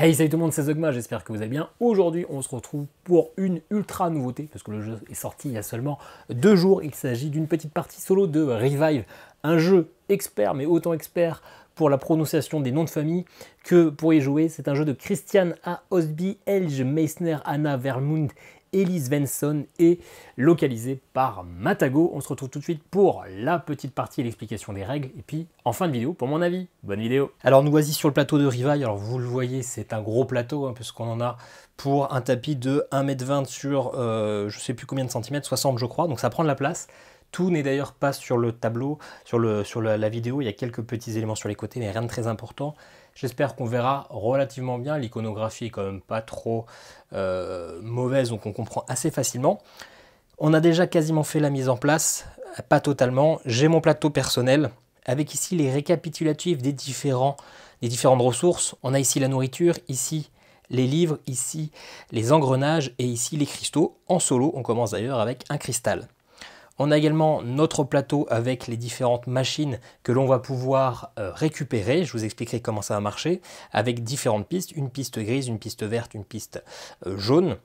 Hey, salut tout le monde, c'est Zogma, j'espère que vous allez bien. Aujourd'hui, on se retrouve pour une ultra nouveauté, parce que le jeu est sorti il y a seulement 2 jours. Il s'agit d'une petite partie solo de Revive, un jeu expert, mais autant expert pour la prononciation des noms de famille que pour y jouer. C'est un jeu de Christian A. Osby, Elge Meissner, Anna Vermund, Elise Svensson et localisé par Matago. On se retrouve tout de suite pour la petite partie et l'explication des règles. Et puis, en fin de vidéo, pour mon avis, bonne vidéo. Alors, nous voici sur le plateau de Revive. Alors, vous le voyez, c'est un gros plateau, hein, puisqu'on en a pour un tapis de 1,20 m sur, je ne sais plus combien de centimètres, 60 je crois. Donc, ça prend de la place. Tout n'est d'ailleurs pas sur le tableau, sur la vidéo. Il y a quelques petits éléments sur les côtés, mais rien de très important. J'espère qu'on verra relativement bien. L'iconographie est quand même pas trop mauvaise, donc on comprend assez facilement. On a déjà quasiment fait la mise en place, pas totalement. J'ai mon plateau personnel, avec ici les récapitulatifs des différentes ressources. On a ici la nourriture, ici les livres, ici les engrenages et ici les cristaux. En solo, on commence d'ailleurs avec un cristal. On a également notre plateau avec les différentes machines que l'on va pouvoir récupérer. Je vous expliquerai comment ça va marcher, avec différentes pistes, une piste grise, une piste verte, une piste jaune.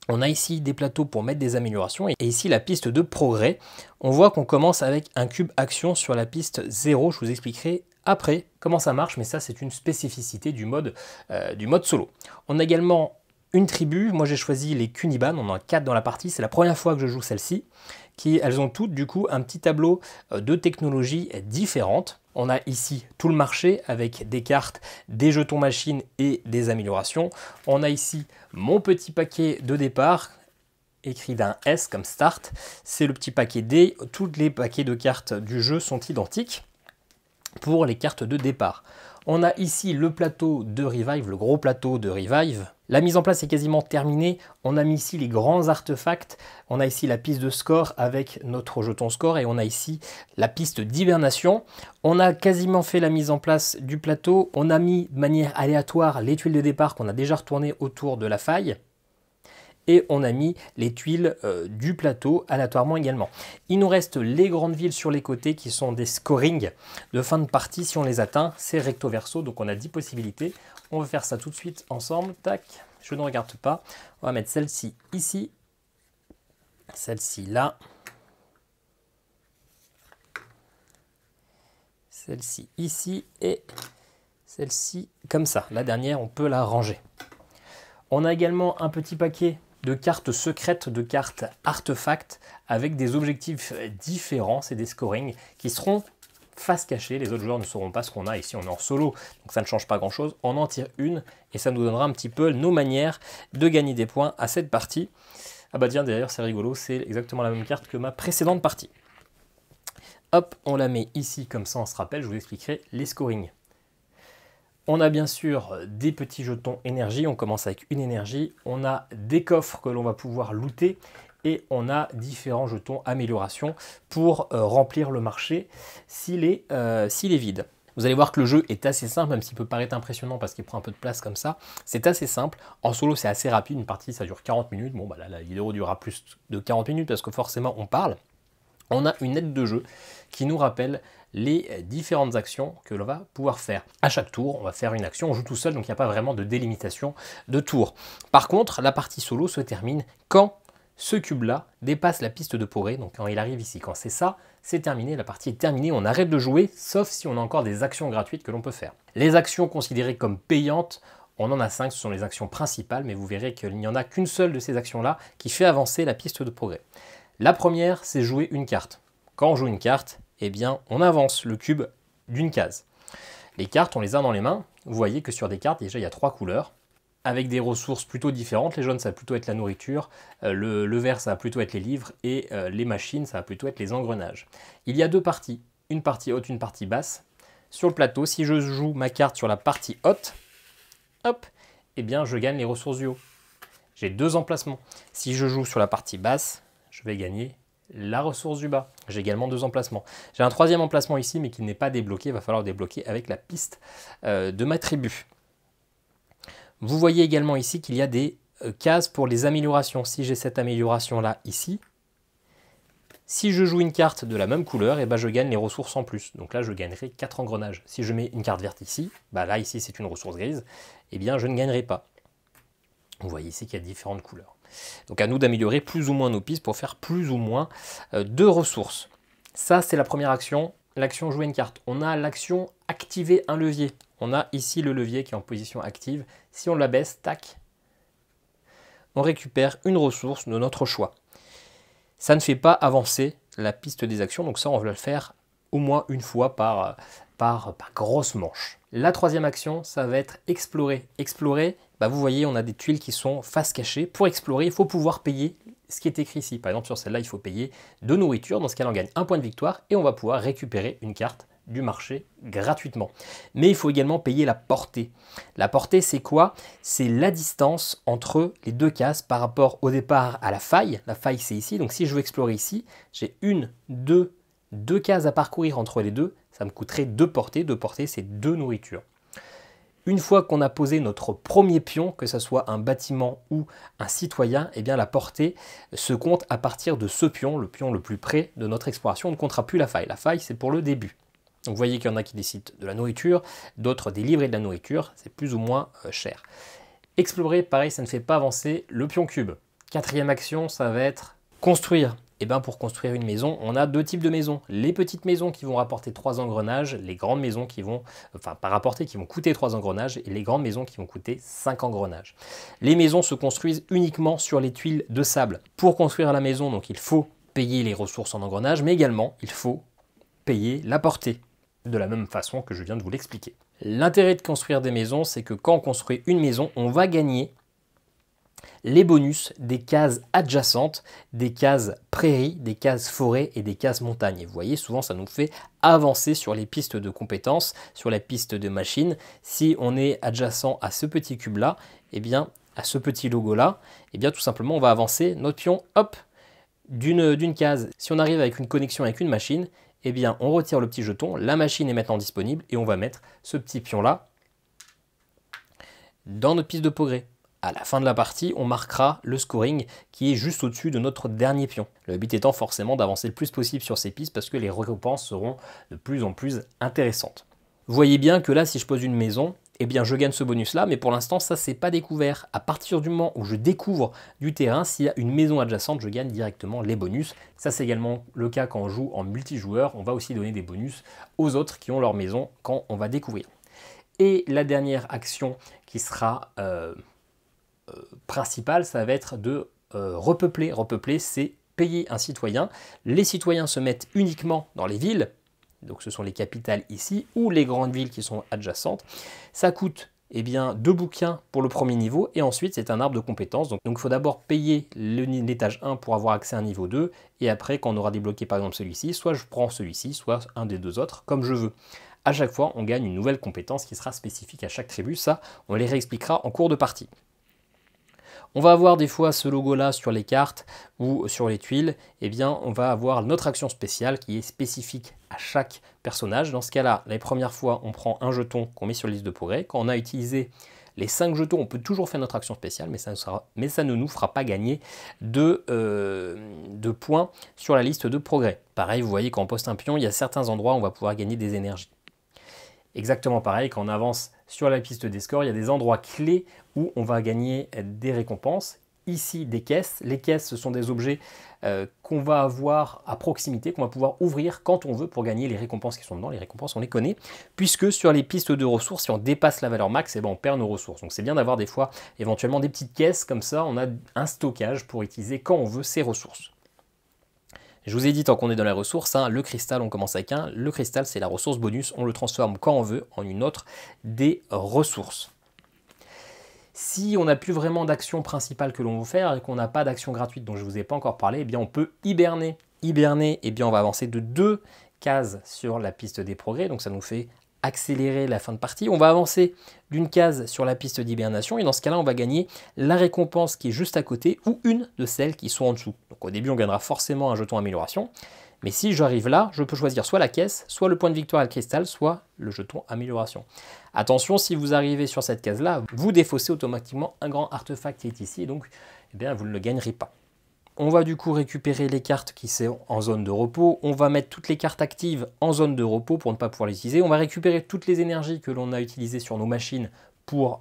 On a ici des plateaux pour mettre des améliorations et ici la piste de progrès. On voit qu'on commence avec un cube action sur la piste 0. Je vous expliquerai après comment ça marche, mais ça c'est une spécificité du mode solo. On a également une tribu. Moi j'ai choisi les Cuniban, on en a 4 dans la partie, c'est la première fois que je joue celle-ci. Elles ont toutes du coup un petit tableau de technologies différentes. On a ici tout le marché avec des cartes, des jetons machines et des améliorations. On a ici mon petit paquet de départ, écrit d'un S comme start. C'est le petit paquet D. Tous les paquets de cartes du jeu sont identiques pour les cartes de départ. On a ici le plateau de Revive, le gros plateau de Revive. La mise en place est quasiment terminée. On a mis ici les grands artefacts. On a ici la piste de score avec notre jeton score et on a ici la piste d'hibernation. On a quasiment fait la mise en place du plateau. On a mis de manière aléatoire les tuiles de départ qu'on a déjà retournées autour de la faille. Et on a mis les tuiles du plateau aléatoirement également. Il nous reste les grandes villes sur les côtés qui sont des scorings de fin de partie. Si on les atteint, c'est recto verso, donc on a 10 possibilités. On va faire ça tout de suite ensemble. Tac, je ne regarde pas. On va mettre celle-ci ici, celle-ci là, celle-ci ici et celle-ci comme ça. La dernière, on peut la ranger. On a également un petit paquet de cartes secrètes, de cartes artefacts avec des objectifs différents, c'est des scorings qui seront face cachée. Les autres joueurs ne sauront pas ce qu'on a. Ici on est en solo, donc ça ne change pas grand chose. On en tire une et ça nous donnera un petit peu nos manières de gagner des points à cette partie. Ah bah tiens, d'ailleurs c'est rigolo, c'est exactement la même carte que ma précédente partie. Hop, on la met ici comme ça on se rappelle, je vous expliquerai les scorings. On a bien sûr des petits jetons énergie, on commence avec une énergie, on a des coffres que l'on va pouvoir looter et on a différents jetons amélioration pour remplir le marché s'il est vide. Vous allez voir que le jeu est assez simple, même s'il peut paraître impressionnant parce qu'il prend un peu de place comme ça. C'est assez simple. En solo, c'est assez rapide. Une partie, ça dure 40 minutes. Bon, bah là, la vidéo durera plus de 40 minutes parce que forcément, on parle. On a une aide de jeu qui nous rappelle les différentes actions que l'on va pouvoir faire. À chaque tour, on va faire une action, on joue tout seul, donc il n'y a pas vraiment de délimitation de tour. Par contre, la partie solo se termine quand ce cube-là dépasse la piste de progrès, donc quand il arrive ici. Quand c'est ça, c'est terminé, la partie est terminée, on arrête de jouer, sauf si on a encore des actions gratuites que l'on peut faire. Les actions considérées comme payantes, on en a 5, ce sont les actions principales, mais vous verrez qu'il n'y en a qu'une seule de ces actions-là qui fait avancer la piste de progrès. La première, c'est jouer une carte. Quand on joue une carte, eh bien, on avance le cube d'une case. Les cartes, on les a dans les mains. Vous voyez que sur des cartes, déjà, il y a 3 couleurs, avec des ressources plutôt différentes. Les jaunes, ça va plutôt être la nourriture, le vert, ça va plutôt être les livres, et les machines, ça va plutôt être les engrenages. Il y a 2 parties, une partie haute, une partie basse. Sur le plateau, si je joue ma carte sur la partie haute, hop, eh bien, je gagne les ressources du haut. J'ai 2 emplacements. Si je joue sur la partie basse, je vais gagner la ressource du bas. J'ai également 2 emplacements. J'ai un 3e emplacement ici, mais qui n'est pas débloqué. Il va falloir le débloquer avec la piste de ma tribu. Vous voyez également ici qu'il y a des cases pour les améliorations. Si j'ai cette amélioration-là ici, Si je joue une carte de la même couleur, et ben je gagne les ressources en plus. Donc là, je gagnerai 4 engrenages. Si je mets une carte verte ici, bah là, ici, c'est une ressource grise, eh bien, je ne gagnerai pas. Vous voyez ici qu'il y a différentes couleurs. Donc à nous d'améliorer plus ou moins nos pistes pour faire plus ou moins de ressources. Ça, c'est la première action, l'action jouer une carte. On a l'action activer un levier. On a ici le levier qui est en position active. Si on l'abaisse, tac, on récupère une ressource de notre choix. Ça ne fait pas avancer la piste des actions, donc ça on va le faire au moins une fois par grosse manche. La troisième action, ça va être explorer. Explorer, bah vous voyez, on a des tuiles qui sont face cachée. Pour explorer, il faut pouvoir payer ce qui est écrit ici. Par exemple, sur celle-là, il faut payer de nourriture. Dans ce cas-là, on gagne un point de victoire et on va pouvoir récupérer une carte du marché gratuitement. Mais il faut également payer la portée. La portée, c'est quoi? C'est la distance entre les deux cases par rapport au départ à la faille. La faille, c'est ici. Donc si je veux explorer ici, j'ai deux cases à parcourir entre les deux. Ça me coûterait 2 portées. 2 portées, c'est 2 nourritures. Une fois qu'on a posé notre premier pion, que ce soit un bâtiment ou un citoyen, eh bien la portée se compte à partir de ce pion, le pion le plus près de notre exploration. On ne comptera plus la faille. La faille, c'est pour le début. Donc vous voyez qu'il y en a qui décident de la nourriture, d'autres des livres et de la nourriture, c'est plus ou moins cher. Explorer, pareil, ça ne fait pas avancer le pion cube. Quatrième action, ça va être construire. Et bien pour construire une maison, on a 2 types de maisons. Les petites maisons qui vont rapporter 3 engrenages, les grandes maisons qui vont, enfin pas rapporter, qui vont coûter 3 engrenages, et les grandes maisons qui vont coûter 5 engrenages. Les maisons se construisent uniquement sur les tuiles de sable. Pour construire la maison, donc il faut payer les ressources en engrenages, mais également il faut payer la portée, de la même façon que je viens de vous l'expliquer. L'intérêt de construire des maisons, c'est que quand on construit une maison, on va gagner les bonus des cases adjacentes, des cases prairies, des cases forêts et des cases montagnes. Et vous voyez, souvent ça nous fait avancer sur les pistes de compétences, sur la piste de machine. Si on est adjacent à ce petit cube-là, eh bien, à ce petit logo-là, eh bien, tout simplement, on va avancer notre pion, hop, d'une case. Si on arrive avec une connexion avec une machine, eh bien, on retire le petit jeton, la machine est maintenant disponible et on va mettre ce petit pion-là dans notre piste de progrès. À la fin de la partie, on marquera le scoring qui est juste au-dessus de notre dernier pion. Le but étant forcément d'avancer le plus possible sur ces pistes parce que les récompenses seront de plus en plus intéressantes. Vous voyez bien que là, si je pose une maison, eh bien je gagne ce bonus-là, mais pour l'instant, ça, c'est pas découvert. À partir du moment où je découvre du terrain, s'il y a une maison adjacente, je gagne directement les bonus. Ça, c'est également le cas quand on joue en multijoueur. On va aussi donner des bonus aux autres qui ont leur maison quand on va découvrir. Et la dernière action qui sera principale, ça va être de repeupler. Repeupler, c'est payer un citoyen. Les citoyens se mettent uniquement dans les villes, donc ce sont les capitales ici, ou les grandes villes qui sont adjacentes. Ça coûte eh bien, 2 bouquins pour le premier niveau, et ensuite c'est un arbre de compétences. Donc il faut d'abord payer l'étage 1 pour avoir accès à un niveau 2, et après quand on aura débloqué par exemple celui-ci, soit je prends celui-ci, soit un des deux autres, comme je veux. À chaque fois, on gagne une nouvelle compétence qui sera spécifique à chaque tribu. Ça, on les réexpliquera en cours de partie. On va avoir des fois ce logo-là sur les cartes ou sur les tuiles. Eh bien, on va avoir notre action spéciale qui est spécifique à chaque personnage. Dans ce cas-là, les premières fois, on prend un jeton qu'on met sur la liste de progrès. Quand on a utilisé les 5 jetons, on peut toujours faire notre action spéciale, mais ça ne nous fera pas gagner de points sur la liste de progrès. Pareil, vous voyez, quand on poste un pion, il y a certains endroits où on va pouvoir gagner des énergies. Exactement pareil, quand on avance sur la piste des scores, il y a des endroits clés où on va gagner des récompenses. Ici, des caisses. Les caisses, ce sont des objets qu'on va avoir à proximité, qu'on va pouvoir ouvrir quand on veut pour gagner les récompenses qui sont dedans. Les récompenses, on les connaît, puisque sur les pistes de ressources, si on dépasse la valeur max, eh ben, on perd nos ressources. Donc c'est bien d'avoir des fois éventuellement des petites caisses, comme ça on a un stockage pour utiliser quand on veut ces ressources. Je vous ai dit, tant qu'on est dans les ressources, hein, le cristal, on commence avec un. Le cristal, c'est la ressource bonus. On le transforme quand on veut en une autre des ressources. Si on n'a plus vraiment d'action principale que l'on veut faire et qu'on n'a pas d'action gratuite dont je ne vous ai pas encore parlé, eh bien on peut hiberner. Hiberner, eh bien on va avancer de 2 cases sur la piste des progrès. Donc ça nous fait accélérer la fin de partie. On va avancer d'une case sur la piste d'hibernation et dans ce cas-là, on va gagner la récompense qui est juste à côté ou une de celles qui sont en dessous. Donc au début, on gagnera forcément un jeton amélioration. Mais si j'arrive là, je peux choisir soit la caisse, soit le point de victoire à le cristal, soit le jeton amélioration. Attention, si vous arrivez sur cette case-là, vous défaussez automatiquement un grand artefact qui est ici, donc eh bien, vous ne le gagnerez pas. on va du coup récupérer les cartes qui sont en zone de repos. On va mettre toutes les cartes actives en zone de repos pour ne pas pouvoir les utiliser. On va récupérer toutes les énergies que l'on a utilisées sur nos machines pour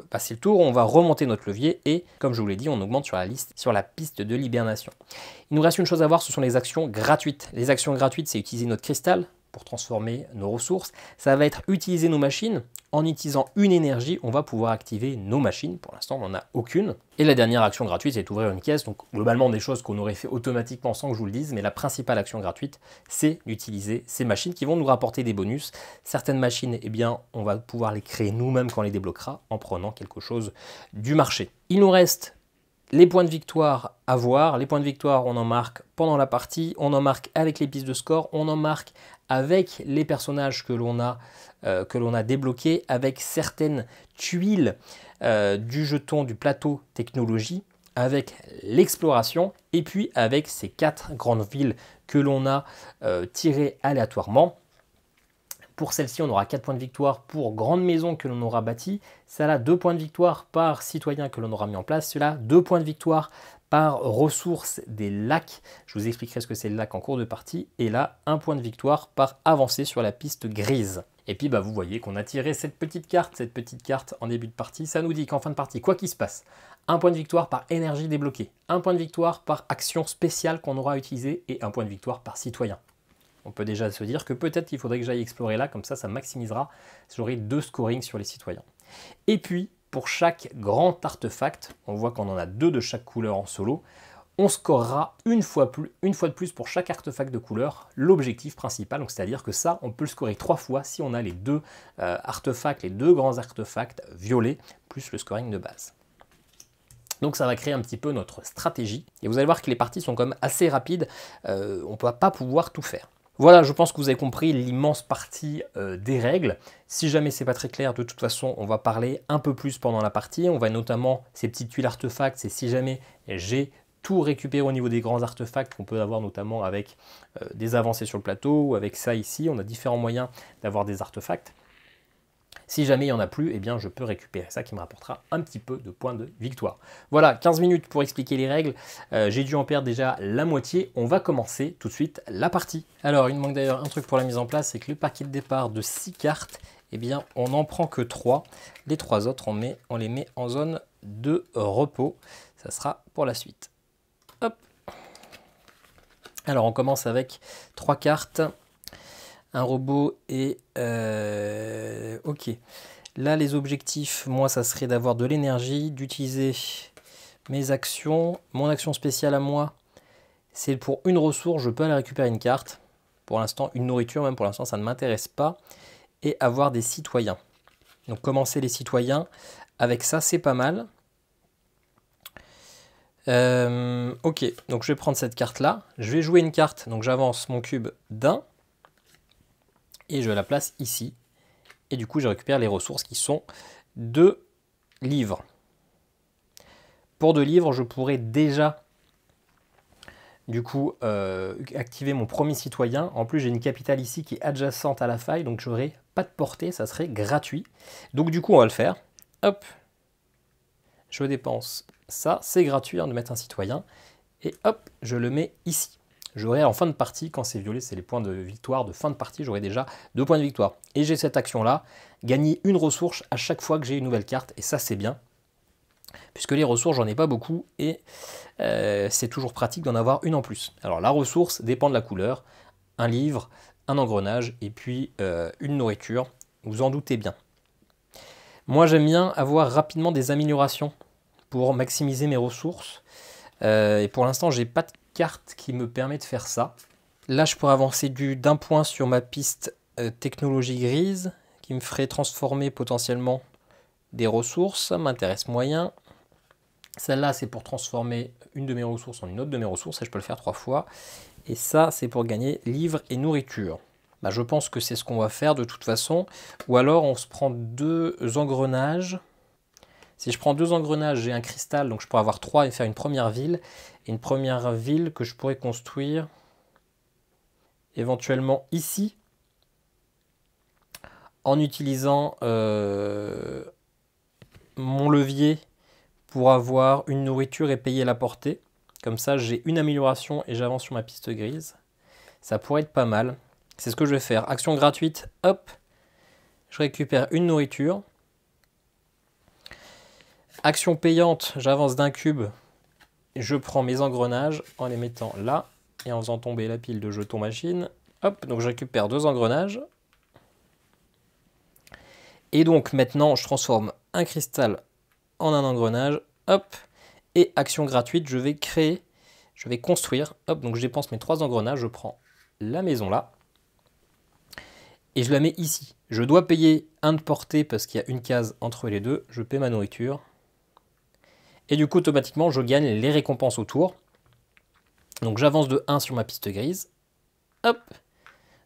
passer le tour. On va remonter notre levier et, comme je vous l'ai dit, on augmente sur la liste, sur la piste de l'hibernation. Il nous reste une chose à voir, ce sont les actions gratuites. Les actions gratuites, c'est utiliser notre cristal pour transformer nos ressources. Ça va être utiliser nos machines. En utilisant une énergie, on va pouvoir activer nos machines. Pour l'instant, on n'en a aucune. Et la dernière action gratuite, c'est d'ouvrir une caisse. Donc, globalement, des choses qu'on aurait fait automatiquement sans que je vous le dise. Mais la principale action gratuite, c'est d'utiliser ces machines qui vont nous rapporter des bonus. Certaines machines, eh bien, on va pouvoir les créer nous-mêmes quand on les débloquera en prenant quelque chose du marché. Il nous reste les points de victoire à voir. Les points de victoire, on en marque pendant la partie, on en marque avec les pistes de score, on en marque avec les personnages que l'on a débloqués, avec certaines tuiles du jeton du plateau technologie, avec l'exploration, et puis avec ces 4 grandes villes que l'on a tirées aléatoirement. Pour celle-ci, on aura 4 points de victoire pour grande maison que l'on aura bâtie. Celle-là, 2 points de victoire par citoyen que l'on aura mis en place. Cela, 2 points de victoire par ressources des lacs. Je vous expliquerai ce que c'est le lac en cours de partie. Et là, 1 point de victoire par avancée sur la piste grise. Et puis, vous voyez qu'on a tiré cette petite carte en début de partie. Ça nous dit qu'en fin de partie, quoi qu'il se passe, 1 point de victoire par énergie débloquée, 1 point de victoire par action spéciale qu'on aura utilisée et 1 point de victoire par citoyen. On peut déjà se dire que peut-être qu'il faudrait que j'aille explorer là, comme ça, ça maximisera. J'aurai 2 scoring sur les citoyens. Et puis, pour chaque grand artefact, on voit qu'on en a 2 de chaque couleur en solo, on scorera une fois de plus pour chaque artefact de couleur l'objectif principal. Donc c'est-à-dire que ça, on peut le scorer 3 fois si on a les 2 artefacts, les 2 grands artefacts violets, plus le scoring de base. Donc ça va créer un petit peu notre stratégie. Et vous allez voir que les parties sont quand même assez rapides. On ne va pas pouvoir tout faire. Voilà, je pense que vous avez compris l'immense partie des règles. Si jamais c'est pas très clair, de toute façon, on va parler un peu plus pendant la partie. On va notamment, ces petites tuiles artefacts, c'est si jamais j'ai tout récupéré au niveau des grands artefacts qu'on peut avoir notamment avec des avancées sur le plateau ou avec ça ici. On a différents moyens d'avoir des artefacts. Si jamais il n'y en a plus, eh bien je peux récupérer ça qui me rapportera un petit peu de points de victoire. Voilà, 15 minutes pour expliquer les règles. J'ai dû en perdre déjà la moitié. On va commencer tout de suite la partie. Alors, il me manque d'ailleurs un truc pour la mise en place, c'est que le paquet de départ de 6 cartes, eh bien on n'en prend que 3. Les 3 autres, on les met en zone de repos. Ça sera pour la suite. Hop. Alors, on commence avec 3 cartes. Un robot et... ok. Là, les objectifs, moi, ça serait d'avoir de l'énergie, d'utiliser mes actions. Mon action spéciale à moi, c'est pour une ressource, je peux aller récupérer une carte. Pour l'instant, une nourriture, même pour l'instant, ça ne m'intéresse pas. Et avoir des citoyens. Donc, commencer les citoyens. Avec ça, c'est pas mal. Ok, donc je vais prendre cette carte-là. Je vais jouer une carte, donc j'avance mon cube d'1. Et je la place ici. Et du coup, je récupère les ressources qui sont 2 livres. Pour 2 livres, je pourrais déjà du coup activer mon premier citoyen. En plus, j'ai une capitale ici qui est adjacente à la faille, donc je n'aurai pas de portée, ça serait gratuit. Donc du coup, on va le faire. Hop, je dépense ça, c'est gratuit de mettre un citoyen. Et hop, je le mets ici. J'aurai en fin de partie, quand c'est violet, c'est les points de victoire de fin de partie, j'aurai déjà 2 points de victoire. Et j'ai cette action-là, gagner une ressource à chaque fois que j'ai une nouvelle carte, et ça c'est bien. Puisque les ressources, j'en ai pas beaucoup, et c'est toujours pratique d'en avoir une en plus. Alors la ressource dépend de la couleur, un livre, un engrenage, et puis une nourriture, vous en doutez bien. Moi j'aime bien avoir rapidement des améliorations pour maximiser mes ressources, et pour l'instant j'ai pas de carte qui me permet de faire ça. Là, je pourrais avancer d'un point sur ma piste technologie grise, qui me ferait transformer potentiellement des ressources. Ça m'intéresse moyen. Celle-là, c'est pour transformer une de mes ressources en une autre de mes ressources, et je peux le faire 3 fois. Et ça, c'est pour gagner livres et nourriture. Je pense que c'est ce qu'on va faire de toute façon. Ou alors, on se prend 2 engrenages. Si je prends 2 engrenages, j'ai un cristal, donc je pourrais avoir 3 et faire une première ville. Et une première ville que je pourrais construire éventuellement ici, en utilisant mon levier pour avoir une nourriture et payer la portée. Comme ça, j'ai une amélioration et j'avance sur ma piste grise. Ça pourrait être pas mal. C'est ce que je vais faire. Action gratuite, hop. Je récupère une nourriture. Action payante, j'avance d'un cube. Je prends mes engrenages en les mettant là. Et en faisant tomber la pile de jetons machine. Hop, donc je récupère 2 engrenages. Et donc maintenant, je transforme un cristal en un engrenage. Hop. Et action gratuite, je vais créer, je vais construire. Hop, donc je dépense mes 3 engrenages. Je prends la maison là. Et je la mets ici. Je dois payer un de portée parce qu'il y a une case entre les deux. Je paie ma nourriture. Et du coup, automatiquement, je gagne les récompenses autour. Donc j'avance de 1 sur ma piste grise. Hop.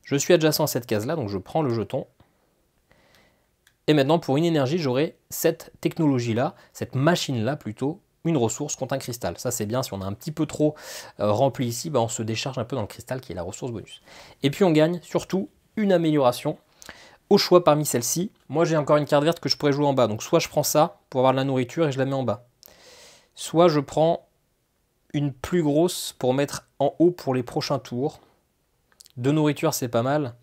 Je suis adjacent à cette case-là, donc je prends le jeton. Et maintenant, pour une énergie, j'aurai cette technologie-là, cette machine-là plutôt, une ressource contre un cristal. Ça, c'est bien. Si on a un petit peu trop rempli ici, bah, on se décharge un peu dans le cristal qui est la ressource bonus. Et puis, on gagne surtout une amélioration au choix parmi celles-ci. Moi, j'ai encore une carte verte que je pourrais jouer en bas. Donc, soit je prends ça pour avoir de la nourriture et je la mets en bas. Soit je prends une plus grosse pour mettre en haut pour les prochains tours. 2 nourriture, c'est pas mal.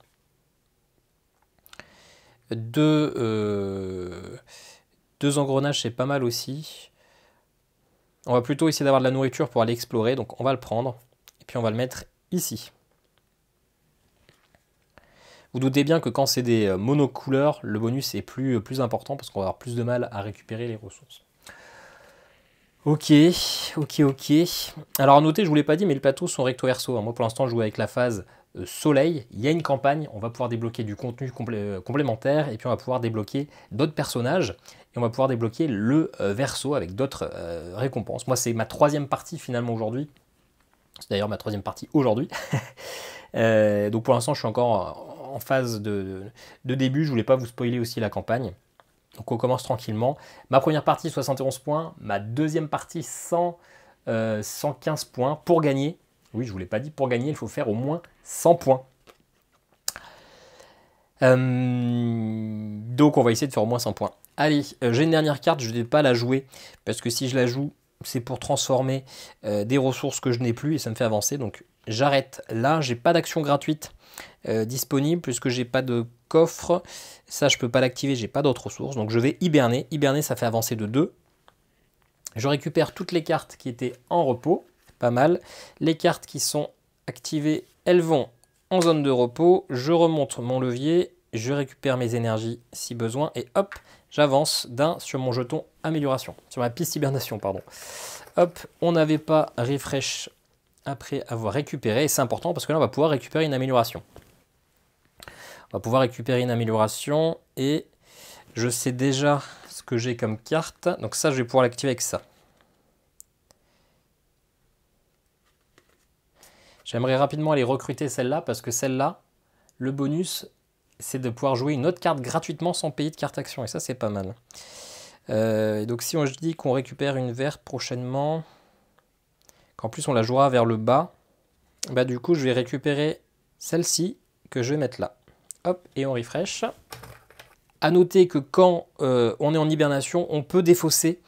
2 engrenages, c'est pas mal aussi. On va plutôt essayer d'avoir de la nourriture pour aller explorer. Donc, on va le prendre. Et puis, on va le mettre ici. Vous doutez bien que quand c'est des monocouleurs, le bonus est plus important parce qu'on va avoir plus de mal à récupérer les ressources. Ok. Alors à noter, je ne vous l'ai pas dit, mais les plateaux sont recto verso. Moi pour l'instant, je joue avec la phase soleil. Il y a une campagne, on va pouvoir débloquer du contenu complémentaire et puis on va pouvoir débloquer d'autres personnages et on va pouvoir débloquer le verso avec d'autres récompenses. Moi, c'est ma 3e partie finalement aujourd'hui. C'est d'ailleurs ma 3e partie aujourd'hui. Donc pour l'instant, je suis encore en phase de début. Je voulais pas vous spoiler aussi la campagne. Donc on commence tranquillement. Ma première partie, 71 points. Ma 2e partie, 115 points. Pour gagner, oui, je ne vous l'ai pas dit, pour gagner, il faut faire au moins 100 points. Donc on va essayer de faire au moins 100 points. Allez, j'ai une dernière carte, je ne vais pas la jouer. Parce que si je la joue, c'est pour transformer des ressources que je n'ai plus et ça me fait avancer. Donc j'arrête là, j'ai pas d'action gratuite disponible puisque j'ai pas de coffre. Ça, je peux pas l'activer, j'ai pas d'autres ressources. Donc je vais hiberner. Hiberner, ça fait avancer de 2. Je récupère toutes les cartes qui étaient en repos. Pas mal. Les cartes qui sont activées, elles vont en zone de repos. Je remonte mon levier. Je récupère mes énergies si besoin. Et hop, j'avance d'un sur mon jeton amélioration. Sur ma piste hibernation, pardon. Hop, on n'avait pas refresh après avoir récupéré. Et c'est important parce que là, on va pouvoir récupérer une amélioration. On va pouvoir récupérer une amélioration. Et je sais déjà ce que j'ai comme carte. Donc ça, je vais pouvoir l'activer avec ça. J'aimerais rapidement aller recruter celle-là parce que celle-là, le bonus, c'est de pouvoir jouer une autre carte gratuitement sans payer de carte action. Et ça, c'est pas mal. Donc si je dis qu'on récupère une verte prochainement, qu'en plus on la jouera vers le bas, bah du coup je vais récupérer celle-ci que je vais mettre là. Hop, et on refresh. A noter que quand on est en hibernation, on peut défausser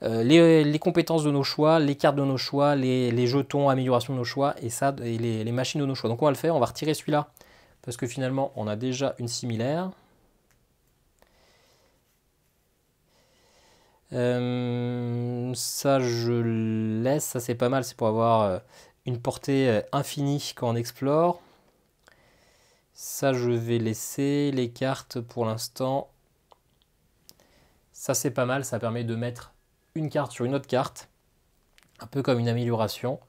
les compétences de nos choix, les cartes de nos choix, les jetons amélioration de nos choix et ça et les machines de nos choix. Donc on va le faire, on va retirer celui-là parce que finalement on a déjà une similaire. Ça je laisse, ça c'est pas mal, c'est pour avoir une portée infinie quand on explore. Ça je vais laisser les cartes pour l'instant. Ça c'est pas mal, ça permet de mettre une carte sur une autre carte, un peu comme une amélioration.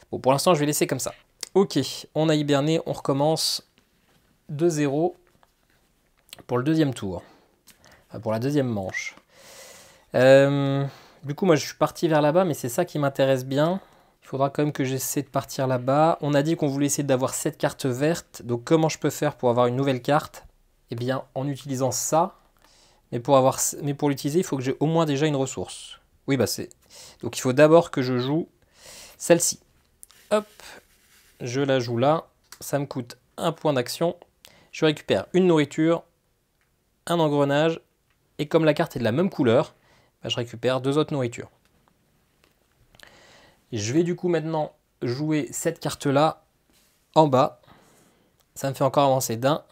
Bon, pour l'instant je vais laisser comme ça. Ok, on a hiberné, on recommence de 0 pour le 2e tour, enfin, pour la 2e manche. Du coup moi je suis parti vers là-bas, mais c'est ça qui m'intéresse bien. Il faudra quand même que j'essaie de partir là-bas. On a dit qu'on voulait essayer d'avoir cette carte verte, donc comment je peux faire pour avoir une nouvelle carte? Eh bien en utilisant ça, mais pour l'utiliser il faut que j'ai au moins déjà une ressource. Oui, bah c'est... Donc il faut d'abord que je joue celle-ci. Hop, je la joue là. Ça me coûte un point d'action. Je récupère une nourriture, un engrenage. Et comme la carte est de la même couleur, bah, je récupère 2 autres nourritures. Et je vais du coup maintenant jouer cette carte-là en bas. Ça me fait encore avancer d'un.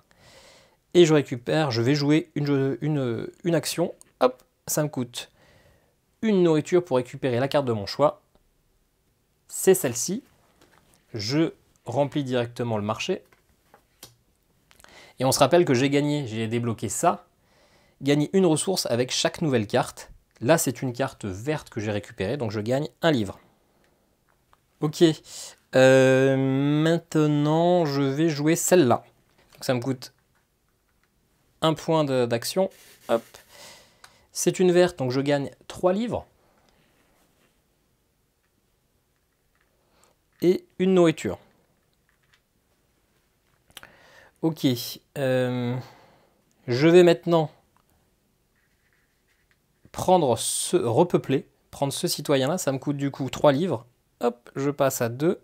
Et je récupère, je vais jouer une action. Hop, ça me coûte une nourriture pour récupérer la carte de mon choix. C'est celle-ci. Je remplis directement le marché. Et on se rappelle que j'ai gagné, j'ai débloqué ça. Gagner une ressource avec chaque nouvelle carte. Là, c'est une carte verte que j'ai récupérée, donc je gagne un livre. Ok. Maintenant, je vais jouer celle-là. Donc ça me coûte un point d'action. Hop. C'est une verte, donc je gagne 3 livres. Et une nourriture. Ok. Je vais maintenant prendre repeupler. Prendre ce citoyen-là. Ça me coûte du coup 3 livres. Hop, je passe à 2.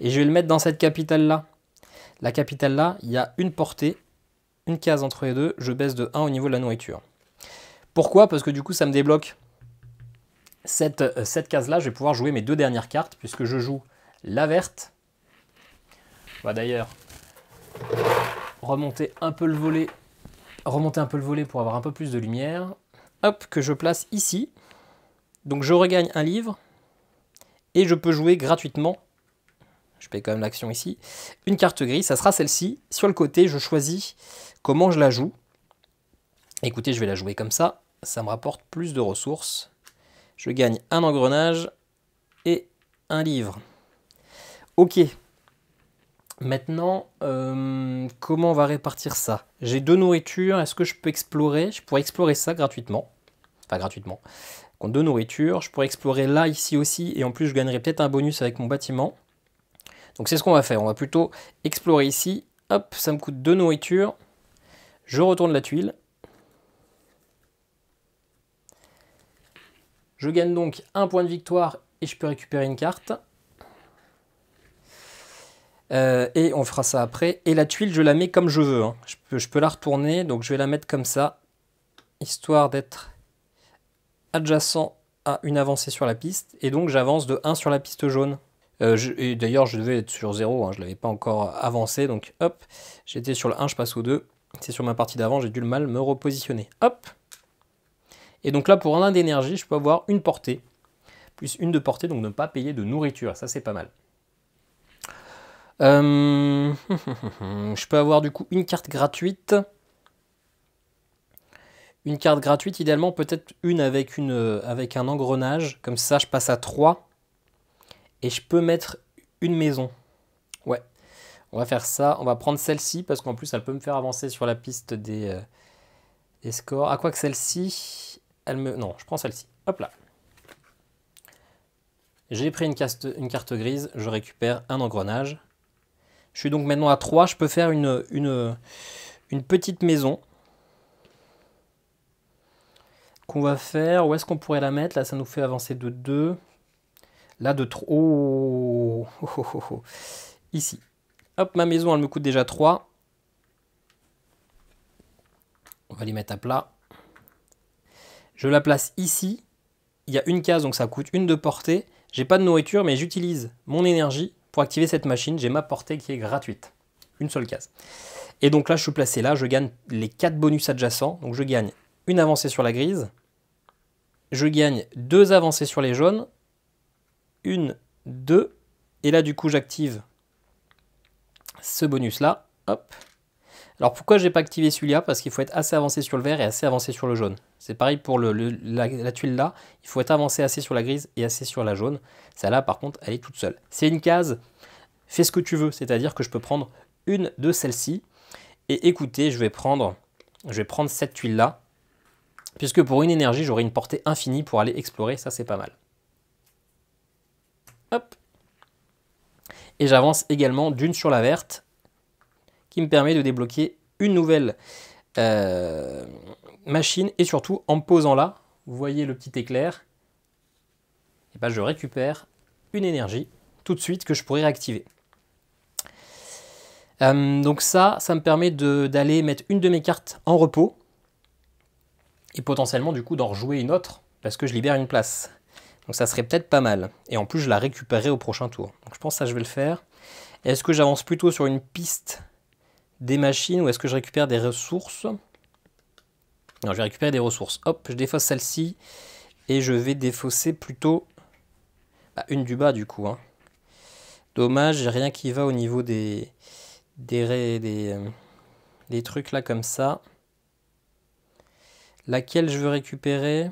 Et je vais le mettre dans cette capitale-là. La capitale-là, il y a une portée, une case entre les deux. Je baisse de 1 au niveau de la nourriture. Pourquoi? Parce que du coup, ça me débloque cette case-là. Je vais pouvoir jouer mes 2 dernières cartes, puisque je joue la verte. On va d'ailleurs remonter un peu le volet pour avoir un peu plus de lumière. Hop, que je place ici. Donc je regagne un livre. Et je peux jouer gratuitement, je paye quand même l'action ici, une carte grise, ça sera celle-ci. Sur le côté, je choisis comment je la joue. Écoutez, je vais la jouer comme ça, ça me rapporte plus de ressources. Je gagne un engrenage et un livre. Ok. Maintenant, comment on va répartir ça? J'ai 2 nourritures, est-ce que je peux explorer? Je pourrais explorer ça gratuitement. Enfin, gratuitement. Donc 2 nourritures, je pourrais explorer là, ici aussi, et en plus je gagnerais peut-être un bonus avec mon bâtiment. Donc c'est ce qu'on va faire, on va plutôt explorer ici. Hop, ça me coûte 2 nourritures. Je retourne la tuile. Je gagne donc un point de victoire et je peux récupérer une carte. Et on fera ça après. Et la tuile, je la mets comme je veux. Hein. Je peux la retourner, donc je vais la mettre comme ça, histoire d'être adjacent à une avancée sur la piste. Et donc j'avance de 1 sur la piste jaune. Et d'ailleurs, je devais être sur 0, hein, je ne l'avais pas encore avancé. Donc hop, j'étais sur le 1, je passe au 2. C'est sur ma partie d'avant, j'ai dû le mal me repositionner. Hop. Et donc là, pour 1 d'énergie, je peux avoir une portée. Plus une de portée, donc ne pas payer de nourriture. Ça, c'est pas mal. Je peux avoir du coup une carte gratuite. Une carte gratuite, idéalement peut-être une avec un engrenage. Comme ça, je passe à 3. Et je peux mettre une maison. Ouais, on va faire ça. On va prendre celle-ci parce qu'en plus, elle peut me faire avancer sur la piste des scores. Ah, quoi que celle-ci, non, je prends celle-ci. Hop là. J'ai pris une carte grise. Je récupère un engrenage. Je suis donc maintenant à 3. Je peux faire une petite maison. Qu'on va faire. Où est-ce qu'on pourrait la mettre? Là, ça nous fait avancer de 2. Là, de 3. Oh. Ici. Hop, ma maison, elle me coûte déjà 3. On va les mettre à plat. Je la place ici. Il y a une case, donc ça coûte une de portée. J'ai pas de nourriture, mais j'utilise mon énergie pour activer cette machine. J'ai ma portée qui est gratuite. Une seule case. Et donc là, je suis placé là. Je gagne les 4 bonus adjacents. Donc je gagne une avancée sur la grise. Je gagne 2 avancées sur les jaunes. 1, 2. Et là, du coup, j'active ce bonus-là. Hop. Alors, pourquoi je n'ai pas activé celui-là? Parce qu'il faut être assez avancé sur le vert et assez avancé sur le jaune. C'est pareil pour la tuile-là. Il faut être avancé assez sur la grise et assez sur la jaune. Celle-là, par contre, elle est toute seule. C'est une case. Fais ce que tu veux. C'est-à-dire que je peux prendre une de celles-ci. Et écoutez, je vais prendre cette tuile-là. Puisque pour une énergie, j'aurai une portée infinie pour aller explorer. Ça, c'est pas mal. Hop. Et j'avance également d'une sur la verte qui me permet de débloquer une nouvelle machine. Et surtout, en me posant là, vous voyez le petit éclair, et ben je récupère une énergie tout de suite que je pourrais réactiver. Donc ça me permet d'aller mettre une de mes cartes en repos et potentiellement du coup d'en rejouer une autre parce que je libère une place. Donc ça serait peut-être pas mal. Et en plus, je la récupérerai au prochain tour. Donc je pense que ça, je vais le faire. Est-ce que j'avance plutôt sur une piste des machines ou est-ce que je récupère des ressources? Non, je vais récupérer des ressources. Hop, je défausse celle-ci. Et je vais défausser plutôt une du bas du coup. Hein. Dommage, j'ai rien qui va au niveau des trucs là comme ça. Laquelle je veux récupérer?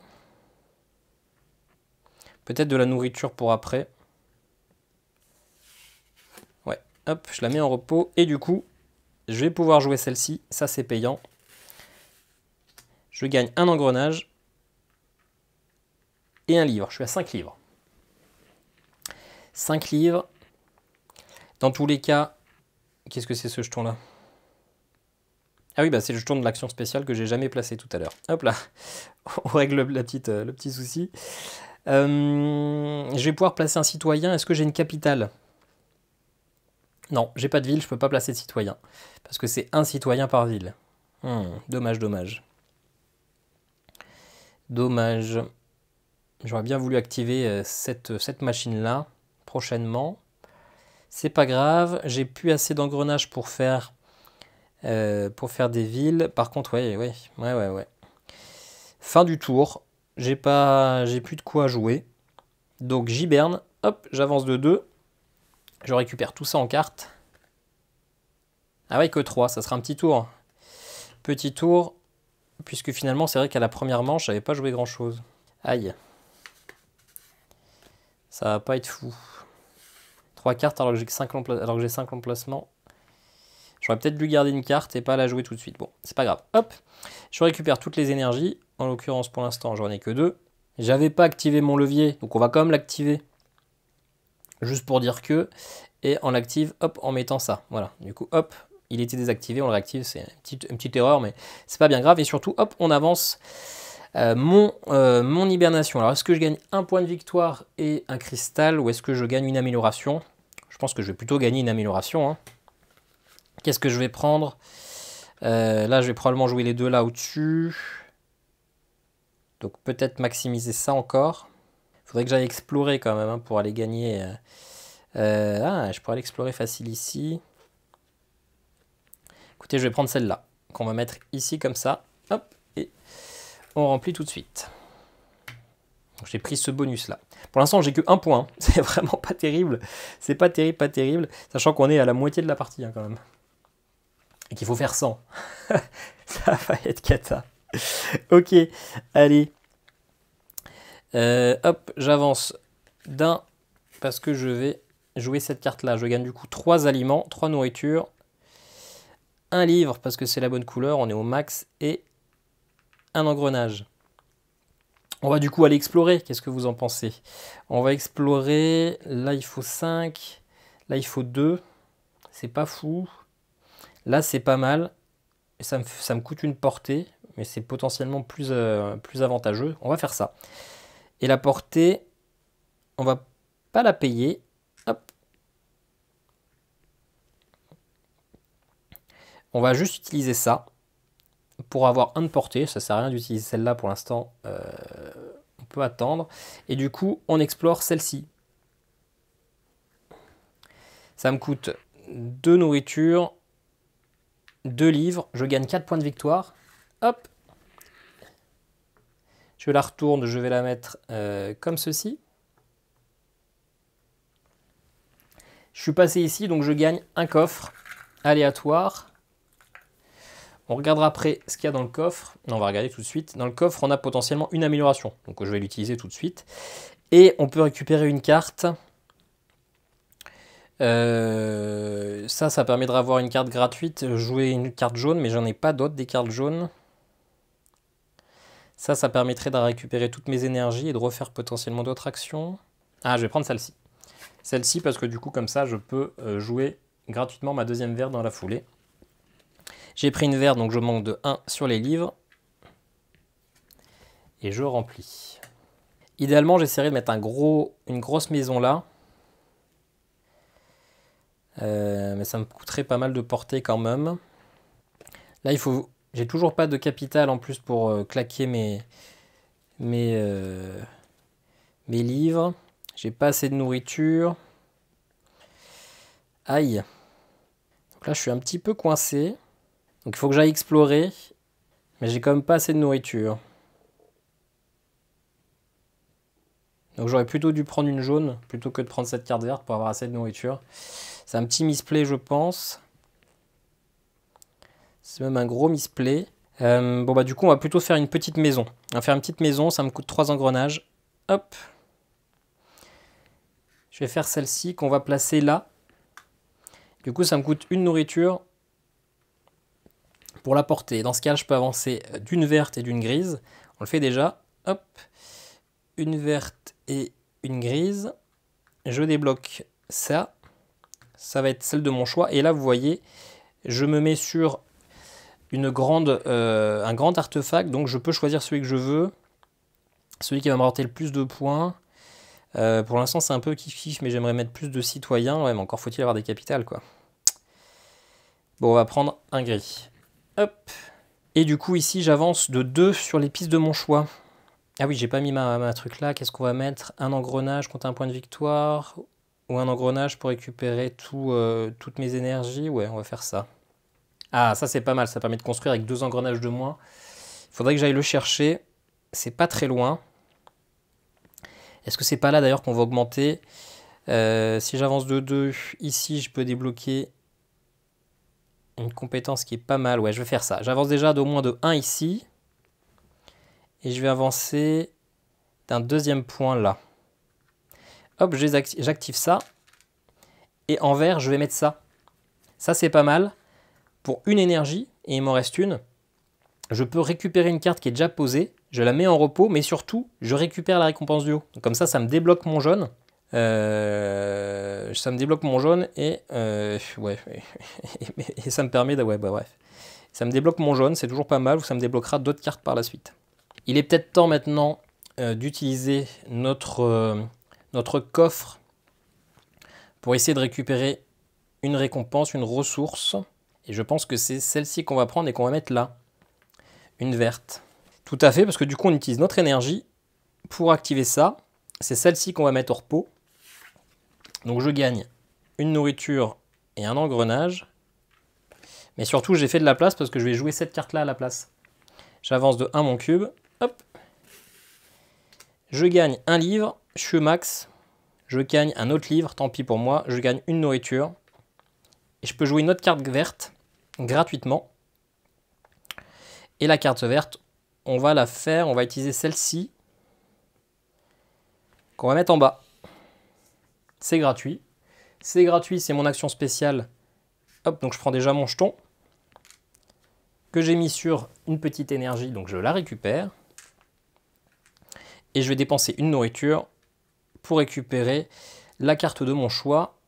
Peut-être de la nourriture pour après. Ouais, hop, je la mets en repos. Et du coup, je vais pouvoir jouer celle-ci. Ça, c'est payant. Je gagne un engrenage. Et un livre. Je suis à 5 livres. 5 livres. Dans tous les cas, qu'est-ce que c'est ce jeton-là? Ah oui, bah c'est le jeton de l'action spéciale que j'ai jamais placé tout à l'heure. Hop là, on règle le petit souci. Je vais pouvoir placer un citoyen. Est-ce que j'ai une capitale? Non, j'ai pas de ville, je peux pas placer de citoyen. Parce que c'est un citoyen par ville. Dommage, dommage. Dommage. J'aurais bien voulu activer cette machine-là prochainement. C'est pas grave, j'ai plus assez d'engrenages pour faire des villes. Par contre, ouais. Fin du tour. J'ai plus de quoi jouer. Donc j'hiberne. Hop, j'avance de 2. Je récupère tout ça en carte. Ah ouais, que 3, ça sera un petit tour. Petit tour, puisque finalement, c'est vrai qu'à la première manche, j'avais pas joué grand-chose. Aïe. Ça va pas être fou. 3 cartes alors que j'ai 5 emplacements. J'aurais peut-être dû garder une carte et pas la jouer tout de suite. Bon, c'est pas grave. Hop, je récupère toutes les énergies. En l'occurrence, pour l'instant, j'en ai que 2. J'avais pas activé mon levier, donc on va quand même l'activer. Juste pour dire que. Et on l'active, hop, en mettant ça. Voilà, du coup, hop, il était désactivé, on le réactive. C'est une petite erreur, mais c'est pas bien grave. Et surtout, hop, on avance mon hibernation. Alors, est-ce que je gagne un point de victoire et un cristal ou est-ce que je gagne une amélioration? Je pense que je vais plutôt gagner une amélioration. Hein. Qu'est-ce que je vais prendre? Là, je vais probablement jouer les deux là au-dessus. Donc peut-être maximiser ça encore. Il faudrait que j'aille explorer quand même hein, pour aller gagner. Je pourrais aller explorer facile ici. Écoutez, je vais prendre celle-là. Qu'on va mettre ici comme ça. Hop, et on remplit tout de suite. J'ai pris ce bonus là. Pour l'instant, j'ai que 1 point. Hein. C'est vraiment pas terrible. C'est pas terrible, pas terrible. Sachant qu'on est à la moitié de la partie hein, quand même. Et qu'il faut faire 100. Ça va être cata. Ok, allez. Hop, j'avance d'un parce que je vais jouer cette carte-là. Je gagne du coup 3 aliments, 3 nourritures, un livre parce que c'est la bonne couleur, on est au max, et un engrenage. On va du coup aller explorer, qu'est-ce que vous en pensez? On va explorer, là il faut 5, là il faut 2, c'est pas fou. Là c'est pas mal, ça me coûte une portée, mais c'est potentiellement plus avantageux. On va faire ça. Et la portée, on va pas la payer. Hop. On va juste utiliser ça pour avoir un de portée. Ça sert à rien d'utiliser celle-là pour l'instant. On peut attendre. Et du coup, on explore celle-ci. Ça me coûte 2 nourritures, 2 livres. Je gagne 4 points de victoire. Hop. Je la retourne, je vais la mettre comme ceci. Je suis passé ici, donc je gagne un coffre aléatoire. On regardera après ce qu'il y a dans le coffre. Non, on va regarder tout de suite. Dans le coffre, on a potentiellement une amélioration. Donc je vais l'utiliser tout de suite. Et on peut récupérer une carte. Ça permet de avoir une carte gratuite. Jouer une carte jaune, mais j'en ai pas d'autres des cartes jaunes. Ça permettrait de récupérer toutes mes énergies et de refaire potentiellement d'autres actions. Ah, je vais prendre celle-ci. Celle-ci parce que du coup, comme ça, je peux jouer gratuitement ma deuxième verte dans la foulée. J'ai pris une verte, donc je manque de 1 sur les livres. Et je remplis. Idéalement, j'essaierai de mettre une grosse maison là. Mais ça me coûterait pas mal de portée quand même. Là, j'ai toujours pas de capital en plus pour claquer mes Mes livres. J'ai pas assez de nourriture. Aïe. Donc là, je suis un petit peu coincé. Donc il faut que j'aille explorer. Mais j'ai quand même pas assez de nourriture. Donc j'aurais plutôt dû prendre une jaune plutôt que de prendre cette carte verte pour avoir assez de nourriture. C'est un petit misplay, je pense. C'est même un gros misplay. Bon bah du coup, on va plutôt faire une petite maison. On va faire une petite maison, ça me coûte 3 engrenages. Hop. Je vais faire celle-ci qu'on va placer là. Du coup, ça me coûte une nourriture pour la porter. Dans ce cas, je peux avancer d'une verte et d'une grise. On le fait déjà. Hop. Une verte et une grise. Je débloque ça. Ça va être celle de mon choix. Et là, vous voyez, je me mets sur un grand artefact. Donc, je peux choisir celui que je veux. Celui qui va me rapporter le plus de points. Pour l'instant, c'est un peu kiff-kiff, mais j'aimerais mettre plus de citoyens. Ouais, mais encore faut-il avoir des capitales, quoi. Bon, on va prendre un gris. Hop. Et du coup, ici, j'avance de 2 sur les pistes de mon choix. Ah oui, j'ai pas mis ma truc là. Qu'est-ce qu'on va mettre? Un engrenage contre un point de victoire. Ou un engrenage pour récupérer toutes mes énergies. Ouais, on va faire ça. Ah, ça c'est pas mal. Ça permet de construire avec 2 engrenages de moins. Il faudrait que j'aille le chercher. C'est pas très loin. Est-ce que c'est pas là d'ailleurs qu'on va augmenter? Si j'avance de 2, ici je peux débloquer une compétence qui est pas mal. Ouais, je vais faire ça. J'avance déjà d'au moins de 1 ici. Et je vais avancer d'un deuxième point là. Hop, j'active ça. Et en vert, je vais mettre ça. Ça, c'est pas mal. Pour une énergie, et il m'en reste une, je peux récupérer une carte qui est déjà posée. Je la mets en repos, mais surtout, je récupère la récompense du haut. Donc, comme ça me débloque mon jaune. Ça me débloque mon jaune et ouais, et ça me permet de... Ouais, bah bref. Ça me débloque mon jaune, c'est toujours pas mal, ou ça me débloquera d'autres cartes par la suite. Il est peut-être temps maintenant d'utiliser notre coffre pour essayer de récupérer une récompense, une ressource. Et je pense que c'est celle-ci qu'on va prendre et qu'on va mettre là. Une verte. Tout à fait, parce que du coup on utilise notre énergie pour activer ça. C'est celle-ci qu'on va mettre au repos. Donc je gagne une nourriture et un engrenage. Mais surtout j'ai fait de la place parce que je vais jouer cette carte-là à la place. J'avance de 1 mon cube. Hop. Je gagne un livre. Je suis max. Je gagne un autre livre. Tant pis pour moi. Je gagne une nourriture. Et je peux jouer une autre carte verte gratuitement. Et la carte verte, on va la faire. On va utiliser celle-ci. Qu'on va mettre en bas. C'est gratuit. C'est gratuit, c'est mon action spéciale. Hop, donc je prends déjà mon jeton. Que j'ai mis sur une petite énergie, donc je la récupère. Et je vais dépenser une nourriture pour récupérer la carte de mon choix.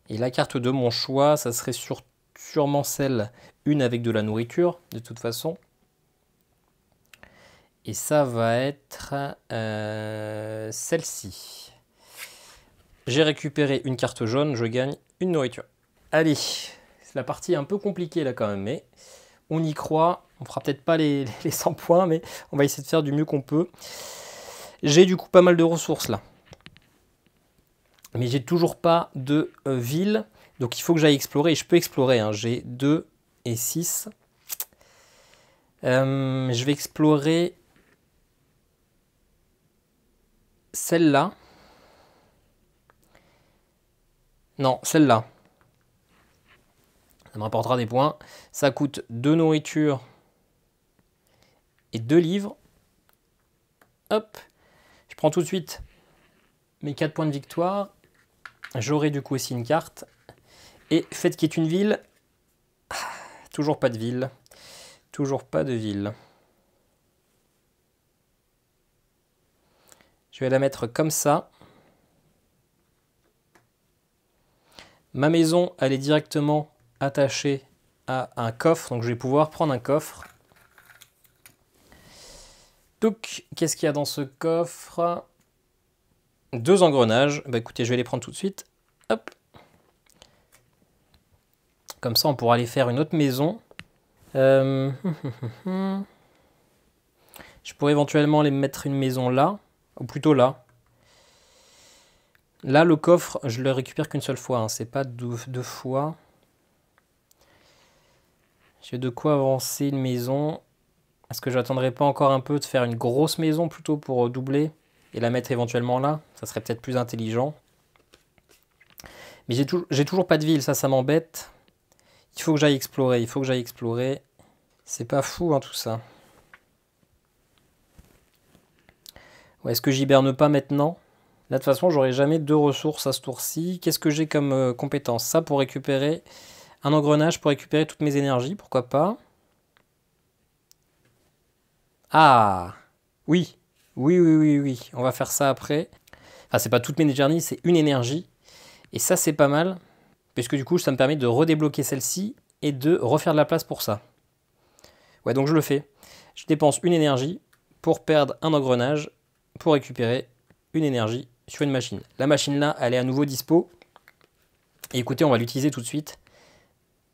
Et la carte de mon choix, ça serait sûrement celle, une avec de la nourriture, de toute façon. Et ça va être celle-ci. J'ai récupéré une carte jaune, je gagne une nourriture. Allez, c'est la partie un peu compliquée là quand même, mais on y croit. On fera peut-être pas les 100 points, mais on va essayer de faire du mieux qu'on peut. J'ai du coup pas mal de ressources là. Mais j'ai toujours pas de ville, donc il faut que j'aille explorer. Et je peux explorer, hein. J'ai 2 et 6. Je vais explorer celle-là. Non, celle-là. Ça me rapportera des points. Ça coûte 2 nourritures et 2 livres. Hop. Je prends tout de suite mes 4 points de victoire. J'aurai du coup aussi une carte. Et faites qu'il y ait une ville. Toujours pas de ville. Toujours pas de ville. Je vais la mettre comme ça. Ma maison, elle est directement attachée à un coffre. Donc je vais pouvoir prendre un coffre. Donc, qu'est-ce qu'il y a dans ce coffre? 2 engrenages. Bah écoutez, je vais les prendre tout de suite. Hop. Comme ça, on pourra aller faire une autre maison. Je Je pourrais éventuellement aller mettre une maison là, ou plutôt là. Là, le coffre, je le récupère qu'une seule fois, hein. C'est pas deux fois. J'ai de quoi avancer une maison. Est-ce que j'attendrai pas encore un peu de faire une grosse maison plutôt pour doubler et la mettre éventuellement là? Ça serait peut-être plus intelligent. Mais j'ai toujours pas de ville, ça m'embête. Il faut que j'aille explorer, C'est pas fou, hein, tout ça. Ouais, est-ce que j'hiberne pas maintenant? Là, de toute façon, j'aurai jamais 2 ressources à ce tour-ci. Qu'est-ce que j'ai comme compétence? Ça, pour récupérer un engrenage, pour récupérer toutes mes énergies, pourquoi pas? Ah! Oui. Oui. On va faire ça après. Enfin, c'est pas toutes mes énergies, c'est une énergie. Et ça, c'est pas mal. Puisque du coup, ça me permet de redébloquer celle-ci et de refaire de la place pour ça. Ouais, donc je le fais. Je dépense une énergie pour perdre un engrenage, pour récupérer une énergie sur une machine. La machine là, elle est à nouveau dispo. Et écoutez, on va l'utiliser tout de suite.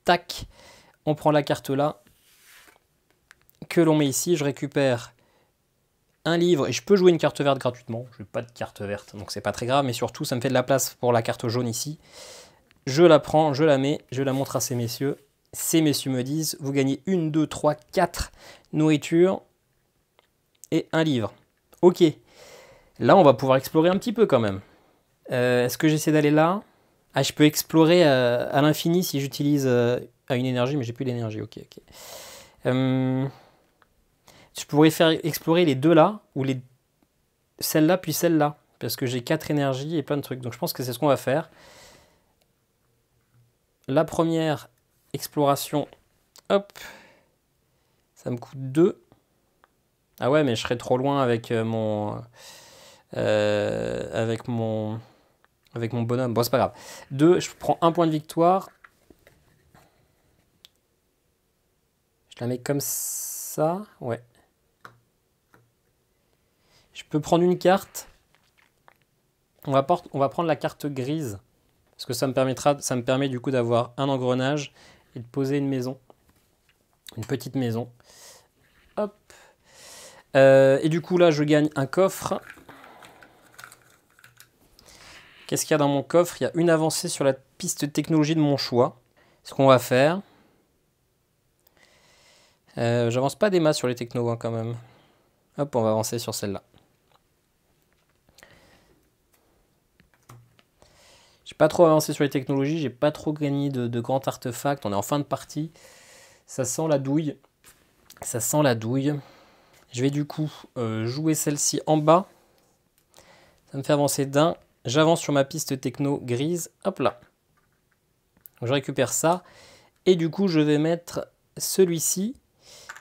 Tac, on prend la carte là, que l'on met ici. Je récupère un livre et je peux jouer une carte verte gratuitement. Je n'ai pas de carte verte, donc c'est pas très grave. Mais surtout, ça me fait de la place pour la carte jaune ici. Je la prends, je la mets, je la montre à ces messieurs. Ces messieurs me disent, vous gagnez 1, 2, 3, 4 nourritures et un livre. Ok. Là, on va pouvoir explorer un petit peu quand même. Est-ce que j'essaie d'aller là? Ah, je peux explorer à l'infini si j'utilise une énergie, mais j'ai plus d'énergie. Ok. Je pourrais faire explorer les deux là, ou celle-là puis celle-là, parce que j'ai 4 énergies et plein de trucs. Donc je pense que c'est ce qu'on va faire. La première exploration, hop, ça me coûte 2. Ah ouais, mais je serais trop loin avec mon bonhomme. Bon, c'est pas grave. 2, je prends un point de victoire. Je la mets comme ça. Ouais. Je peux prendre une carte. On va prendre la carte grise. Parce que ça me permet du coup d'avoir un engrenage et de poser une maison. Une petite maison. Hop. Et du coup là, je gagne un coffre. Qu'est-ce qu'il y a dans mon coffre? Il y a une avancée sur la piste technologie de mon choix. Ce qu'on va faire. J'avance pas des masses sur les technos hein, quand même. Hop, on va avancer sur celle-là. J'ai pas trop avancé sur les technologies, j'ai pas trop gagné de grands artefacts. On est en fin de partie. Ça sent la douille. Ça sent la douille. Je vais du coup jouer celle-ci en bas. Ça me fait avancer d'un. J'avance sur ma piste techno grise. Hop là. Je récupère ça. Et du coup, je vais mettre celui-ci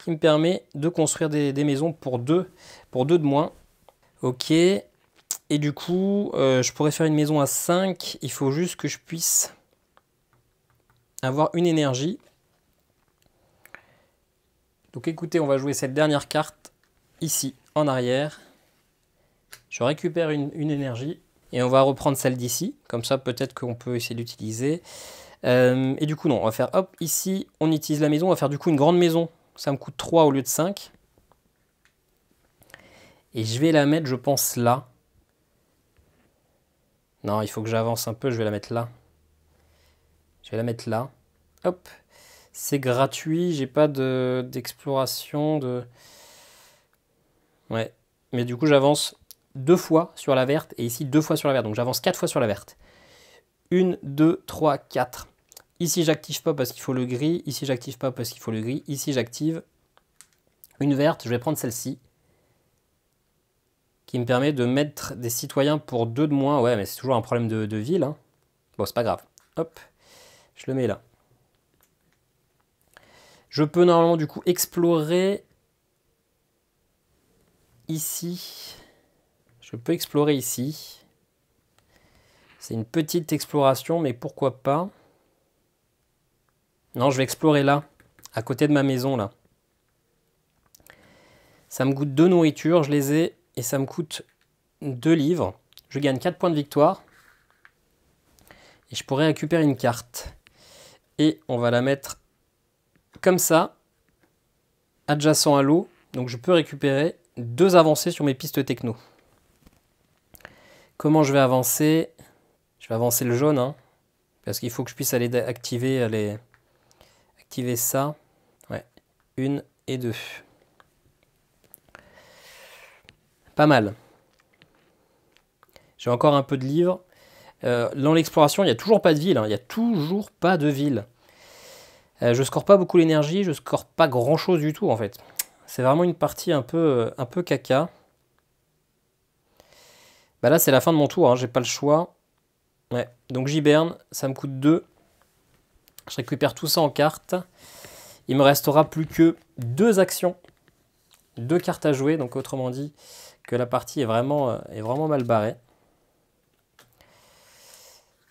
qui me permet de construire des maisons pour 2 de moins. Ok. Et du coup, je pourrais faire une maison à 5. Il faut juste que je puisse avoir une énergie. Donc écoutez, on va jouer cette dernière carte ici, en arrière. Je récupère une énergie. Et on va reprendre celle d'ici. Comme ça, peut-être qu'on peut essayer d'utiliser. Et du coup, non, on va faire, hop, ici, on utilise la maison. On va faire du coup une grande maison. Ça me coûte 3 au lieu de 5. Et je vais la mettre, je pense, là. Non, il faut que j'avance un peu, je vais la mettre là. Je vais la mettre là. Hop. C'est gratuit, j'ai pas d'exploration, Ouais. Mais du coup, j'avance 2 fois sur la verte et ici 2 fois sur la verte. Donc j'avance 4 fois sur la verte. 1, 2, 3, 4. Ici, j'active pas parce qu'il faut le gris. Ici, j'active pas parce qu'il faut le gris. Ici, j'active une verte. Je vais prendre celle-ci. Qui me permet de mettre des citoyens pour 2 de moins. Ouais, mais c'est toujours un problème de ville. Hein. Bon, c'est pas grave. Hop, je le mets là. Je peux normalement du coup explorer ici. Je peux explorer ici. C'est une petite exploration, mais pourquoi pas. Non, je vais explorer là, à côté de ma maison là. Ça me coûte 2 nourritures, je les ai. Et ça me coûte 2 livres. Je gagne 4 points de victoire. Et je pourrais récupérer une carte. Et on va la mettre comme ça, adjacent à l'eau. Donc je peux récupérer 2 avancées sur mes pistes techno. Comment je vais avancer? Je vais avancer le jaune, hein, parce qu'il faut que je puisse aller activer ça. Ouais, 1 et 2. Pas mal. J'ai encore un peu de livres. Dans l'exploration, il n'y a toujours pas de ville. Hein. Il n'y a toujours pas de ville. Je score pas beaucoup l'énergie. Je score pas grand chose du tout en fait. C'est vraiment une partie un peu caca. Bah là, c'est la fin de mon tour. Hein. J'ai pas le choix. Ouais. Donc j'hiberne. Ça me coûte 2. Je récupère tout ça en cartes. Il me restera plus que 2 actions. 2 cartes à jouer. Donc autrement dit que la partie est vraiment mal barrée.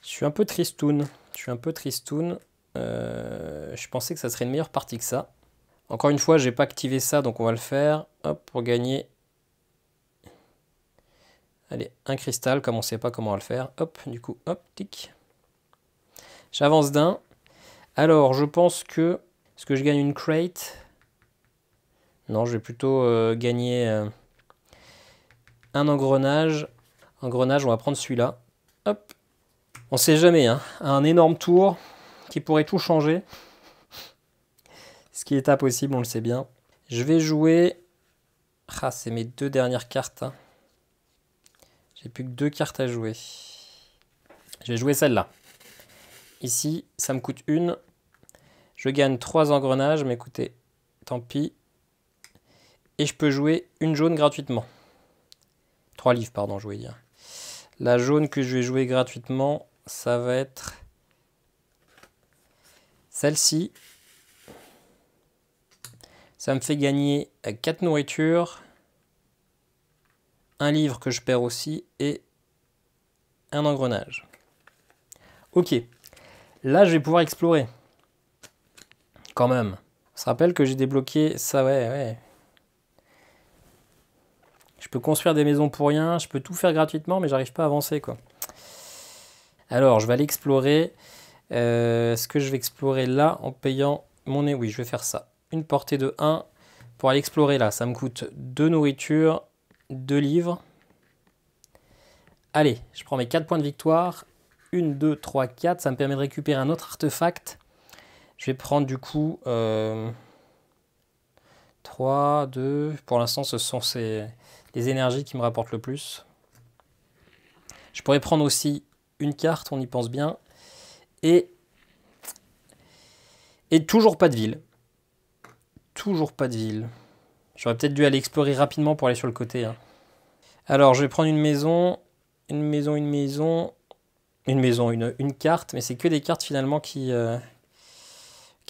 Je suis un peu tristoun. Je pensais que ça serait une meilleure partie que ça. Encore une fois, j'ai pas activé ça, donc on va le faire. Hop, pour gagner. Allez, un cristal, comme on sait pas comment on va le faire. Hop, du coup, hop, tic. J'avance d'un. Alors, je pense que... Est-ce que je gagne une crate? Non, je vais plutôt gagner un engrenage. Engrenage, on va prendre celui-là. Hop. On sait jamais, hein. Un énorme tour qui pourrait tout changer. Ce qui est impossible, on le sait bien. Je vais jouer... Ah, c'est mes 2 dernières cartes. Hein. J'ai plus que 2 cartes à jouer. Je vais jouer celle-là. Ici, ça me coûte 1. Je gagne 3 engrenages, mais écoutez, tant pis. Et je peux jouer une jaune gratuitement. 3 livres, pardon, je voulais dire. La jaune que je vais jouer gratuitement, ça va être celle-ci. Ça me fait gagner 4 nourritures, un livre que je perds aussi et un engrenage. Ok, là je vais pouvoir explorer. Quand même. On se rappelle que j'ai débloqué ça, ouais. Je peux construire des maisons pour rien, je peux tout faire gratuitement, mais j'arrive pas à avancer, quoi. Alors, je vais aller explorer. Est-ce que je vais explorer là en payant mon nez? Oui, je vais faire ça. Une portée de 1 pour aller explorer là. Ça me coûte 2 nourritures, 2 livres. Allez, je prends mes 4 points de victoire. 1, 2, 3, 4. Ça me permet de récupérer un autre artefact. Je vais prendre du coup 3, 2. Pour l'instant, ce sont les énergies qui me rapportent le plus. Je pourrais prendre aussi une carte, on y pense bien. Et toujours pas de ville. Toujours pas de ville. J'aurais peut-être dû aller explorer rapidement pour aller sur le côté. Hein. Alors, je vais prendre une maison, une carte. Mais c'est que des cartes finalement qui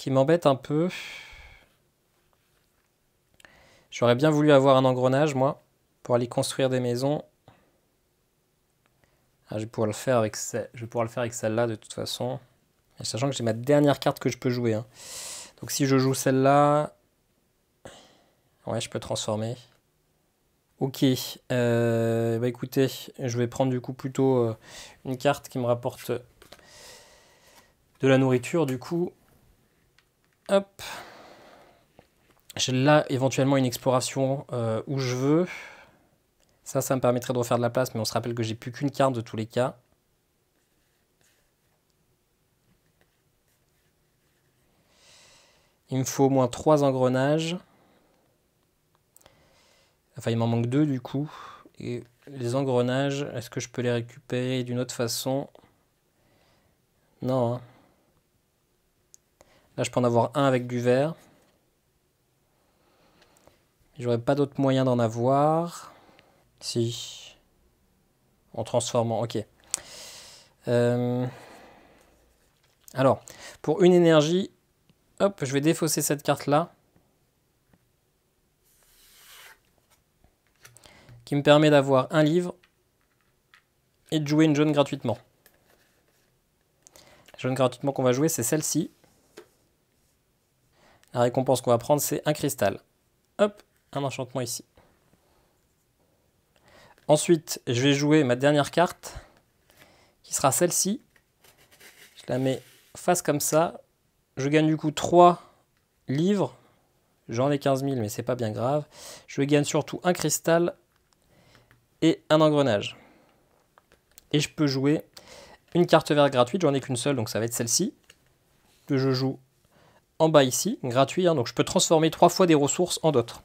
m'embêtent un peu. J'aurais bien voulu avoir un engrenage, moi, pour aller construire des maisons. Ah, je vais pouvoir le faire avec celle-là de toute façon. Et sachant que j'ai ma dernière carte que je peux jouer. Hein. Donc si je joue celle-là... Ouais, je peux transformer. Ok. Bah écoutez, je vais prendre du coup plutôt une carte qui me rapporte de la nourriture du coup. Hop. J'ai là éventuellement une exploration où je veux. Ça me permettrait de refaire de la place, mais on se rappelle que j'ai plus qu'une carte de tous les cas. Il me faut au moins 3 engrenages. Enfin, il m'en manque 2 du coup. Et les engrenages, est-ce que je peux les récupérer d'une autre façon? Non. Hein. Là, je peux en avoir un avec du vert. J'aurais pas d'autre moyen d'en avoir. Si. En transformant, ok. Alors, pour une énergie, hop, je vais défausser cette carte-là. Qui me permet d'avoir un livre et de jouer une jaune gratuitement. La jaune gratuitement qu'on va jouer, c'est celle-ci. La récompense qu'on va prendre, c'est un cristal. Hop, un enchantement ici. Ensuite, je vais jouer ma dernière carte, qui sera celle-ci. Je la mets face comme ça. Je gagne du coup 3 livres. J'en ai 15 000, mais c'est pas bien grave. Je gagne surtout un cristal et un engrenage. Et je peux jouer une carte verte gratuite. J'en ai qu'une seule, donc ça va être celle-ci. Que je joue en bas ici, gratuit. Hein, donc je peux transformer 3 fois des ressources en d'autres.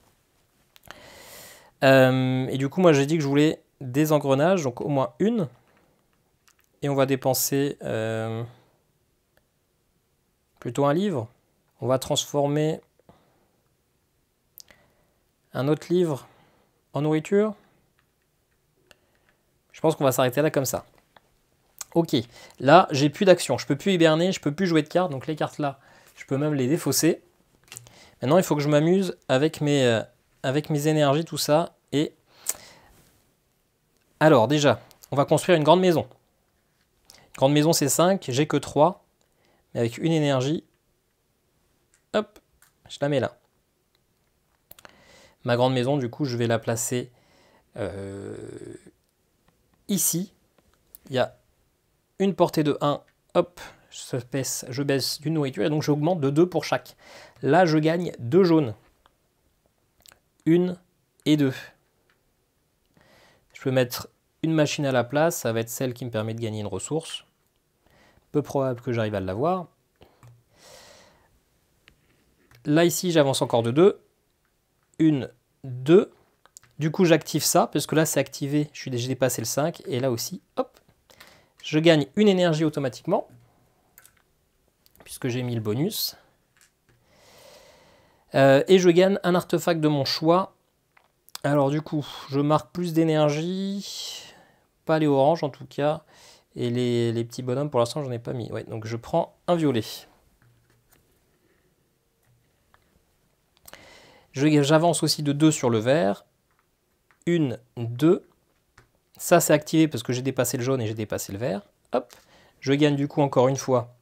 Et du coup, moi j'ai dit que je voulais des engrenages, donc au moins une. Et on va dépenser plutôt un livre. On va transformer un autre livre en nourriture. Je pense qu'on va s'arrêter là comme ça. Ok, là j'ai plus d'action, je peux plus hiberner, je peux plus jouer de cartes, donc les cartes là, je peux même les défausser. Maintenant il faut que je m'amuse avec mes énergies, tout ça. Et alors déjà, on va construire une grande maison. Une grande maison c'est 5, j'ai que 3, mais avec une énergie, hop, je la mets là. Ma grande maison, du coup, je vais la placer ici. Il y a une portée de 1, hop, je baisse d'une nourriture, et donc j'augmente de 2 pour chaque. Là, je gagne 2 jaunes. 1 et 2. Je peux mettre une machine à la place, ça va être celle qui me permet de gagner une ressource. Peu probable que j'arrive à l'avoir. Là, ici, j'avance encore de 2. 1, 2. Du coup, j'active ça, parce que là, c'est activé. J'ai dépassé le 5. Et là aussi, hop, je gagne une énergie automatiquement, puisque j'ai mis le bonus. Et je gagne un artefact de mon choix. Alors du coup, je marque plus d'énergie. Pas les oranges en tout cas. Et les petits bonhommes, pour l'instant, j'en ai pas mis. Ouais, donc je prends un violet. J'avance aussi de 2 sur le vert. 1, 2. Ça, c'est activé parce que j'ai dépassé le jaune et j'ai dépassé le vert. Hop. Je gagne du coup encore une fois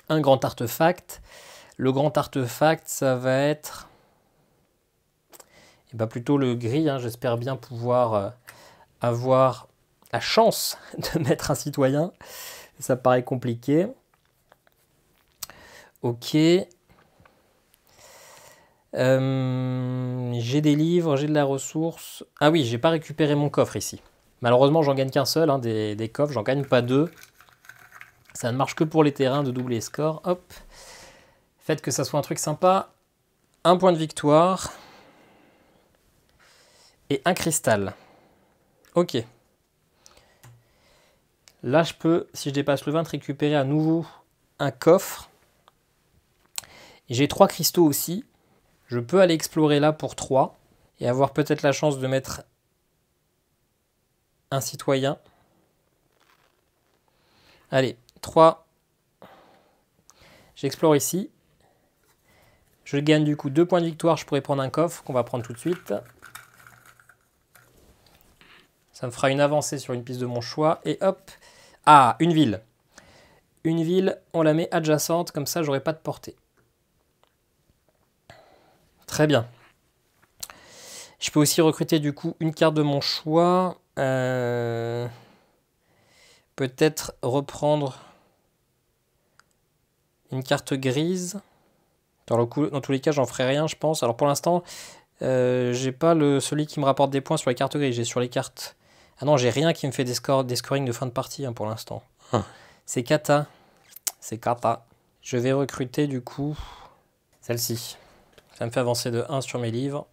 un grand artefact. Le grand artefact, ça va être plutôt le gris. Hein. J'espère bien pouvoir avoir la chance de mettre un citoyen. Ça paraît compliqué. Ok. J'ai des livres, j'ai de la ressource. Ah oui, j'ai pas récupéré mon coffre ici. Malheureusement, j'en gagne qu'un seul, hein, des coffres. J'en gagne pas 2. Ça ne marche que pour les terrains de doubler les scores. Hop. Faites que ça soit un truc sympa. Un point de victoire. Et un cristal. Ok. Là, je peux, si je dépasse le 20, récupérer à nouveau un coffre. J'ai 3 cristaux aussi. Je peux aller explorer là pour 3. Et avoir peut-être la chance de mettre un citoyen. Allez, 3. J'explore ici. Je gagne du coup 2 points de victoire. Je pourrais prendre un coffre qu'on va prendre tout de suite. Ça me fera une avancée sur une piste de mon choix. Et hop. Ah, une ville. Une ville, on la met adjacente. Comme ça, j'aurai pas de portée. Très bien. Je peux aussi recruter du coup une carte de mon choix. Peut-être reprendre une carte grise. Dans tous les cas, j'en ferai rien, je pense. Alors pour l'instant, j'ai pas celui qui me rapporte des points sur les cartes grises. J'ai sur les cartes. Ah non, j'ai rien qui me fait des scorings de fin de partie hein, pour l'instant. C'est Kata. C'est Kata. Je vais recruter du coup celle-ci. Ça me fait avancer de 1 sur mes livres.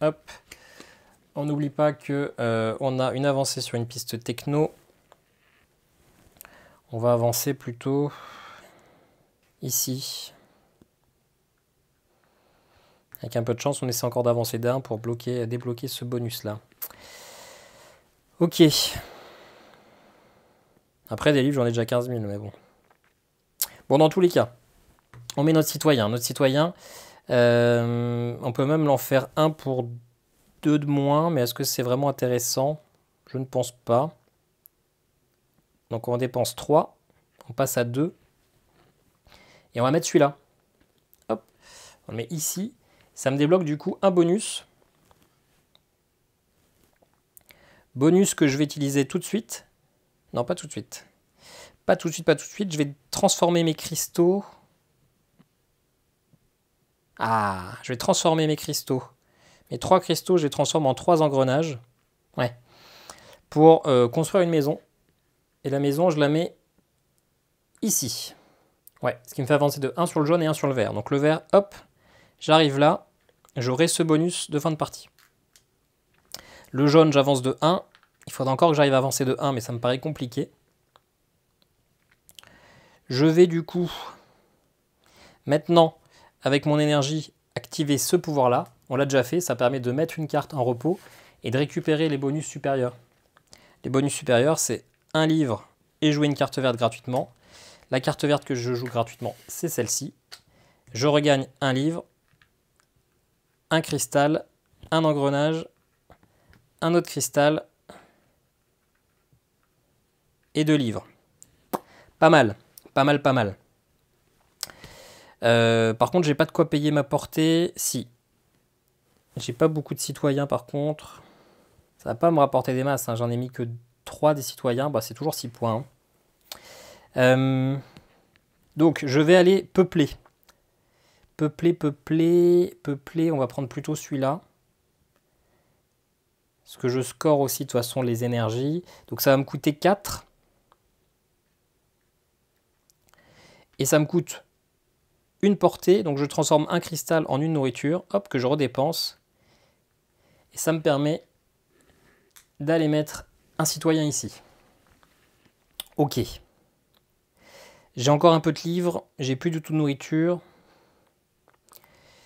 Hop. On n'oublie pas que on a une avancée sur une piste techno. On va avancer plutôt ici. Avec un peu de chance, on essaie encore d'avancer d'un pour débloquer ce bonus-là. Ok. Après, des livres, j'en ai déjà 15 000, mais bon. Bon, dans tous les cas, on met notre citoyen. Notre citoyen, on peut même l'en faire un pour 2 de moins, mais est-ce que c'est vraiment intéressant? Je ne pense pas. Donc on dépense 3, on passe à 2, et on va mettre celui-là. Hop, on le met ici. Ça me débloque du coup un bonus. Bonus que je vais utiliser tout de suite. Non, pas tout de suite. Pas tout de suite, pas tout de suite. Je vais transformer mes cristaux Ah, je vais transformer mes cristaux. Mes 3 cristaux, je les transforme en 3 engrenages. Ouais. Pour construire une maison. Et la maison, je la mets ici. Ouais, ce qui me fait avancer de 1 sur le jaune et 1 sur le vert. Donc le vert, hop, j'arrive là. J'aurai ce bonus de fin de partie. Le jaune, j'avance de 1. Il faudra encore que j'arrive à avancer de 1, mais ça me paraît compliqué. Je vais du coup, maintenant, avec mon énergie, activer ce pouvoir-là. On l'a déjà fait, ça permet de mettre une carte en repos et de récupérer les bonus supérieurs. Les bonus supérieurs, c'est un livre et jouer une carte verte gratuitement. La carte verte que je joue gratuitement, c'est celle-ci. Je regagne un livre, un cristal, un engrenage, un autre cristal et 2 livres. Pas mal, pas mal, pas mal. Par contre, j'ai pas de quoi payer ma portée. Si. J'ai pas beaucoup de citoyens par contre. Ça va pas me rapporter des masses. Hein. J'en ai mis que 3 des citoyens. Bah, c'est toujours 6 points. Hein. Donc, je vais aller peupler. Peupler, peupler, peupler. On va prendre plutôt celui-là. Parce que je score aussi de toute façon les énergies. Donc, ça va me coûter 4. Et ça me coûte une portée, donc je transforme un cristal en une nourriture, hop, que je redépense. Et ça me permet d'aller mettre un citoyen ici. Ok. J'ai encore un peu de livres, j'ai plus du tout de nourriture.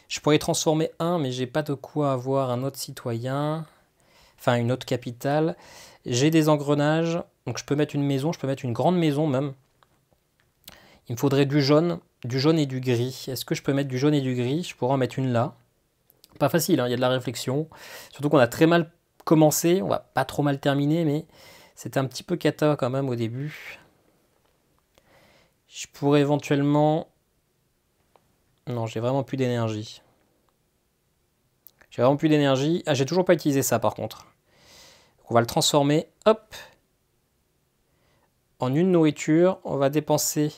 Je pourrais transformer un, mais j'ai pas de quoi avoir un autre citoyen. Enfin, une autre capitale. J'ai des engrenages, donc je peux mettre une maison, je peux mettre une grande maison même. Il me faudrait du jaune et du gris. Est-ce que je peux mettre du jaune et du gris? Je pourrais en mettre une là. Pas facile, hein, il y a de la réflexion. Surtout qu'on a très mal commencé. On va pas trop mal terminer, mais c'était un petit peu cata quand même au début. Je pourrais éventuellement... Non, j'ai vraiment plus d'énergie. J'ai vraiment plus d'énergie. Ah, j'ai toujours pas utilisé ça par contre. Donc, on va le transformer. Hop. En une nourriture. On va dépenser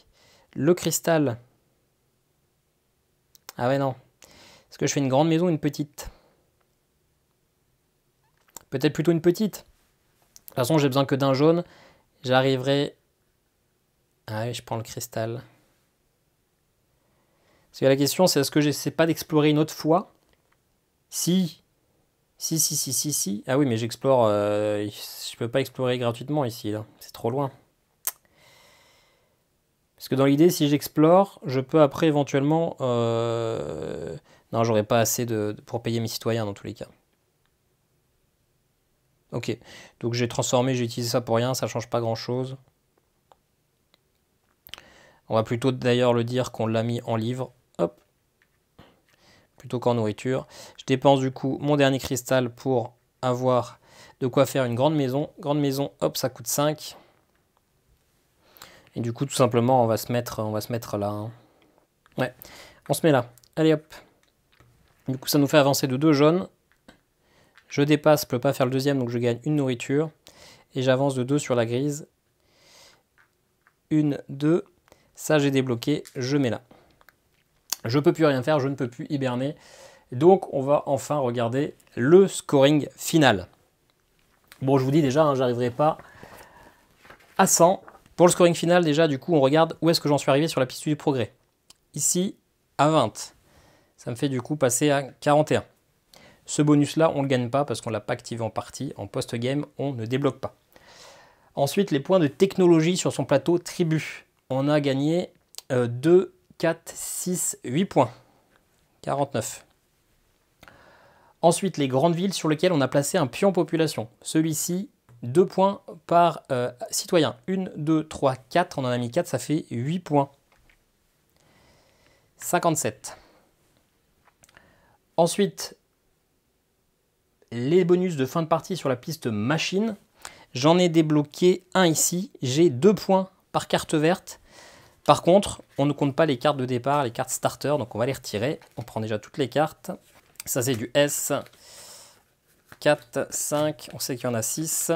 le cristal. Ah ouais, non. Est-ce que je fais une grande maison ou une petite? Peut-être plutôt une petite. De toute façon, j'ai besoin que d'un jaune. J'arriverai... Ah oui, je prends le cristal. Parce que la question, c'est est-ce que j'essaie pas d'explorer une autre fois? Si. Si. Ah oui, mais j'explore... je peux pas explorer gratuitement ici, là. C'est trop loin. Parce que dans l'idée, si j'explore, je peux après éventuellement... Non, j'aurais pas assez pour payer mes citoyens dans tous les cas. Ok, donc j'ai transformé, j'ai utilisé ça pour rien, ça change pas grand chose. On va plutôt d'ailleurs le dire qu'on l'a mis en livre, hop, plutôt qu'en nourriture. Je dépense du coup mon dernier cristal pour avoir de quoi faire une grande maison. Grande maison, hop, ça coûte 5. Et du coup, tout simplement, on va se mettre là. Hein. Ouais, on se met là. Allez hop. Du coup, ça nous fait avancer de 2 jaunes. Je dépasse, je ne peux pas faire le deuxième, donc je gagne une nourriture. Et j'avance de 2 sur la grise. 1, 2. Ça, j'ai débloqué, je mets là. Je ne peux plus rien faire, je ne peux plus hiberner. Donc, on va enfin regarder le scoring final. Bon, je vous dis déjà, hein, j'arriverai pas à 100. Pour le scoring final, déjà, du coup, on regarde où est-ce que j'en suis arrivé sur la piste du progrès. Ici, à 20. Ça me fait du coup passer à 41. Ce bonus-là, on ne le gagne pas parce qu'on ne l'a pas activé en partie. En post-game, on ne débloque pas. Ensuite, les points de technologie sur son plateau tribu. On a gagné 2, 4, 6, 8 points. 49. Ensuite, les grandes villes sur lesquelles on a placé un pion population. Celui-ci, 2 points par citoyen. 1, 2, 3, 4. On en a mis 4, ça fait 8 points. 57. Ensuite, les bonus de fin de partie sur la piste machine. J'en ai débloqué un ici. J'ai 2 points par carte verte. Par contre, on ne compte pas les cartes de départ, les cartes starter, donc on va les retirer. On prend déjà toutes les cartes. Ça, c'est du S. 4, 5, on sait qu'il y en a 6.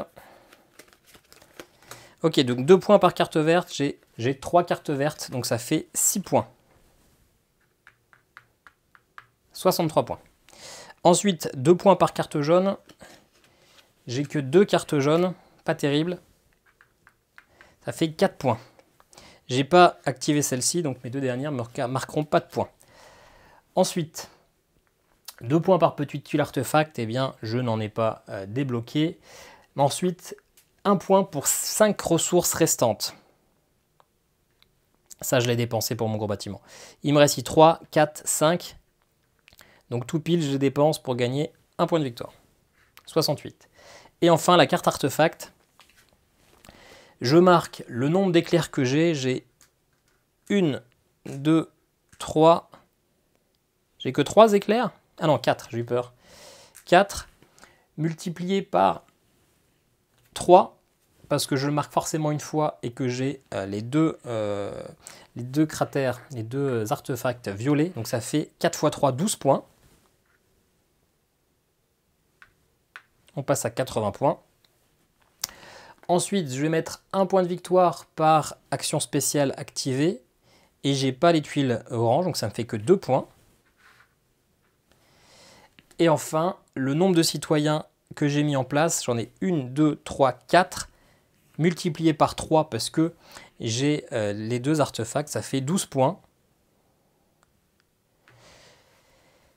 Ok, donc 2 points par carte verte. J'ai 3 cartes vertes, donc ça fait 6 points. 63 points. Ensuite, 2 points par carte jaune. J'ai que 2 cartes jaunes, pas terrible. Ça fait 4 points. J'ai pas activé celle-ci, donc mes 2 dernières ne marqueront pas de points. Ensuite, 2 points par petit tuile artefact, eh bien, je n'en ai pas débloqué. Ensuite, 1 point pour 5 ressources restantes. Ça, je l'ai dépensé pour mon gros bâtiment. Il me reste ici 3, 4, 5. Donc tout pile, je dépense pour gagner 1 point de victoire. 68. Et enfin, la carte artefact. Je marque le nombre d'éclairs que j'ai. J'ai 1, 2, 3. J'ai que 3 éclairs. Ah non, 4, j'ai eu peur. 4 multiplié par 3. Parce que je le marque forcément une fois et que j'ai les deux cratères, les 2 artefacts violets. Donc ça fait 4 x 3, 12 points. On passe à 80 points. Ensuite, je vais mettre 1 point de victoire par action spéciale activée. Et j'ai pas les tuiles orange, donc ça me fait que 2 points. Et enfin, le nombre de citoyens que j'ai mis en place, j'en ai 1, 2, 3, 4. Multiplié par 3 parce que j'ai les 2 artefacts, ça fait 12 points.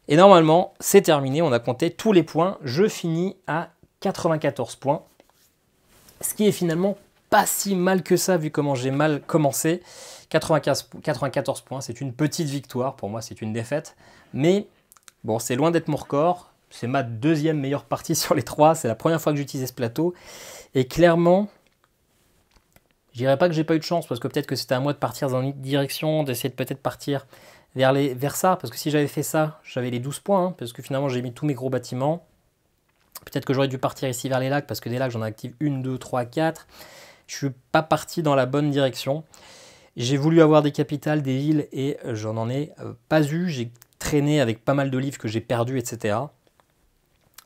Et normalement, c'est terminé, on a compté tous les points. Je finis à 94 points. Ce qui est finalement pas si mal que ça, vu comment j'ai mal commencé. 94 points, c'est une petite victoire. Pour moi, c'est une défaite. Mais bon, c'est loin d'être mon record. C'est ma 2e meilleure partie sur les 3. C'est la première fois que j'utilise ce plateau. Et clairement, je dirais pas que j'ai pas eu de chance, parce que peut-être que c'était à moi de partir dans une direction, d'essayer de peut-être partir vers ça, parce que si j'avais fait ça, j'avais les 12 points, hein, parce que finalement j'ai mis tous mes gros bâtiments. Peut-être que j'aurais dû partir ici vers les lacs, parce que des lacs j'en active 1, 2, 3, 4. Je suis pas parti dans la bonne direction. J'ai voulu avoir des capitales, des villes, et j'en en ai pas eu. J'ai traîné avec pas mal de livres que j'ai perdus, etc.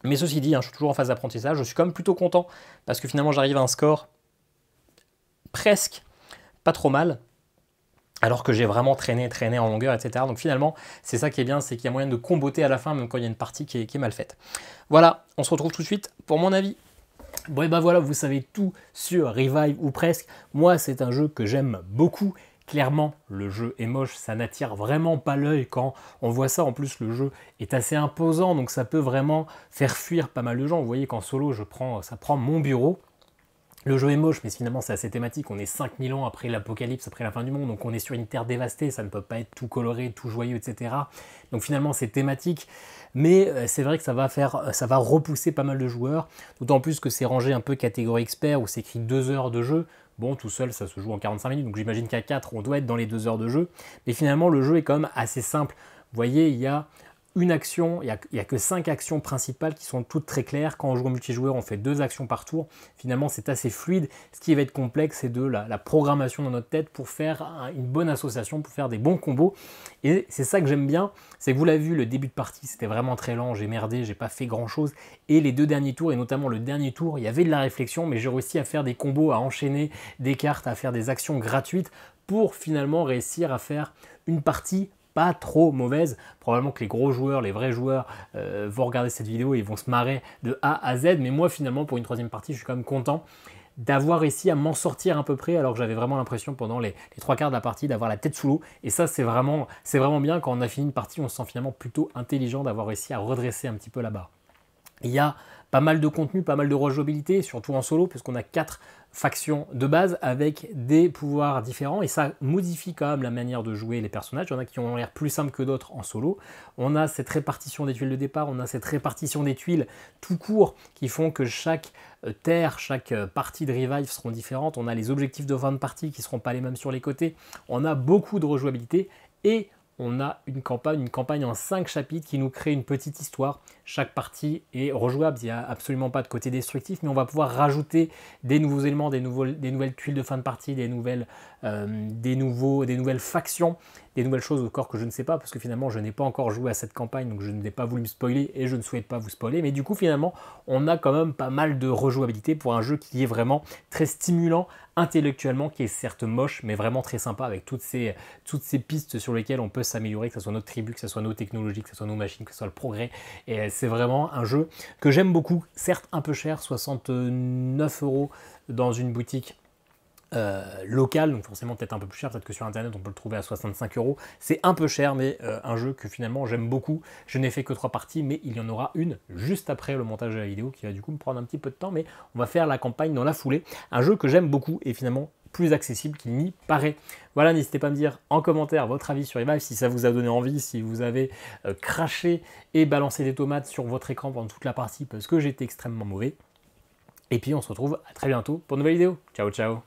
Mais ceci dit, hein, je suis toujours en phase d'apprentissage. Je suis quand même plutôt content, parce que finalement j'arrive à un score presque pas trop mal, alors que j'ai vraiment traîné en longueur, etc. Donc finalement, c'est ça qui est bien, c'est qu'il y a moyen de comboter à la fin, même quand il y a une partie qui est mal faite. Voilà, on se retrouve tout de suite pour mon avis. Bon et ben voilà, vous savez tout sur Revive ou presque. Moi, c'est un jeu que j'aime beaucoup. Clairement, le jeu est moche, ça n'attire vraiment pas l'œil quand on voit ça. En plus, le jeu est assez imposant, donc ça peut vraiment faire fuir pas mal de gens. Vous voyez qu'en solo, ça prend mon bureau. Le jeu est moche, mais finalement c'est assez thématique. On est 5000 ans après l'apocalypse, après la fin du monde, donc on est sur une terre dévastée, ça ne peut pas être tout coloré, tout joyeux, etc. Donc finalement c'est thématique, mais c'est vrai que ça va repousser pas mal de joueurs, d'autant plus que c'est rangé un peu catégorie expert, où c'est écrit 2 heures de jeu. Bon, tout seul, ça se joue en 45 minutes, donc j'imagine qu'à 4, on doit être dans les 2 heures de jeu. Mais finalement, le jeu est quand même assez simple. Vous voyez, il y a une action, il n'y a que 5 actions principales qui sont toutes très claires. Quand on joue en multijoueur, on fait 2 actions par tour. Finalement, c'est assez fluide. Ce qui va être complexe, c'est de la programmation dans notre tête pour faire une bonne association, pour faire des bons combos. Et c'est ça que j'aime bien, c'est que vous l'avez vu, le début de partie, c'était vraiment très lent, j'ai merdé, j'ai pas fait grand-chose. Et les 2 derniers tours, et notamment le dernier tour, il y avait de la réflexion, mais j'ai réussi à faire des combos, à enchaîner des cartes, à faire des actions gratuites pour finalement réussir à faire une partie pas trop mauvaise. Probablement que les gros joueurs, les vrais joueurs vont regarder cette vidéo et ils vont se marrer de A à Z. Mais moi, finalement, pour une 3e partie, je suis quand même content d'avoir réussi à m'en sortir à peu près, alors que j'avais vraiment l'impression pendant les 3 quarts de la partie d'avoir la tête sous l'eau. Et ça, c'est vraiment bien. Quand on a fini une partie, on se sent finalement plutôt intelligent d'avoir réussi à redresser un petit peu la barre. Il y a pas mal de contenu, pas mal de rejouabilité, surtout en solo, puisqu'on a 4 factions de base avec des pouvoirs différents, et ça modifie quand même la manière de jouer les personnages. Il y en a qui ont l'air plus simples que d'autres en solo. On a cette répartition des tuiles de départ, on a cette répartition des tuiles tout court, qui font que chaque terre, chaque partie de Revive seront différentes. On a les objectifs de fin de partie qui ne seront pas les mêmes sur les côtés. On a beaucoup de rejouabilité, et on a une campagne en 5 chapitres qui nous crée une petite histoire. Chaque partie est rejouable, il n'y a absolument pas de côté destructif, mais on va pouvoir rajouter des nouveaux éléments, des nouvelles tuiles de fin de partie, des nouvelles factions, des nouvelles choses encore que je ne sais pas, parce que finalement je n'ai pas encore joué à cette campagne, donc je n'ai pas voulu me spoiler et je ne souhaite pas vous spoiler, mais du coup finalement on a quand même pas mal de rejouabilité pour un jeu qui est vraiment très stimulant intellectuellement, qui est certes moche, mais vraiment très sympa, avec toutes ces pistes sur lesquelles on peut s'améliorer, que ce soit notre tribu, que ce soit nos technologies, que ce soit nos machines, que ce soit le progrès. Et c'est vraiment un jeu que j'aime beaucoup, certes un peu cher, 69 € dans une boutique local, donc forcément peut-être un peu plus cher, peut-être que sur internet on peut le trouver à 65 €. C'est un peu cher, mais un jeu que finalement j'aime beaucoup. Je n'ai fait que 3 parties, mais il y en aura une juste après le montage de la vidéo qui va du coup me prendre un petit peu de temps, mais on va faire la campagne dans la foulée. Un jeu que j'aime beaucoup et finalement plus accessible qu'il n'y paraît. Voilà, n'hésitez pas à me dire en commentaire votre avis sur Revive, si ça vous a donné envie, si vous avez craché et balancé des tomates sur votre écran pendant toute la partie parce que j'étais extrêmement mauvais. Et puis on se retrouve à très bientôt pour une nouvelle vidéo. Ciao ciao.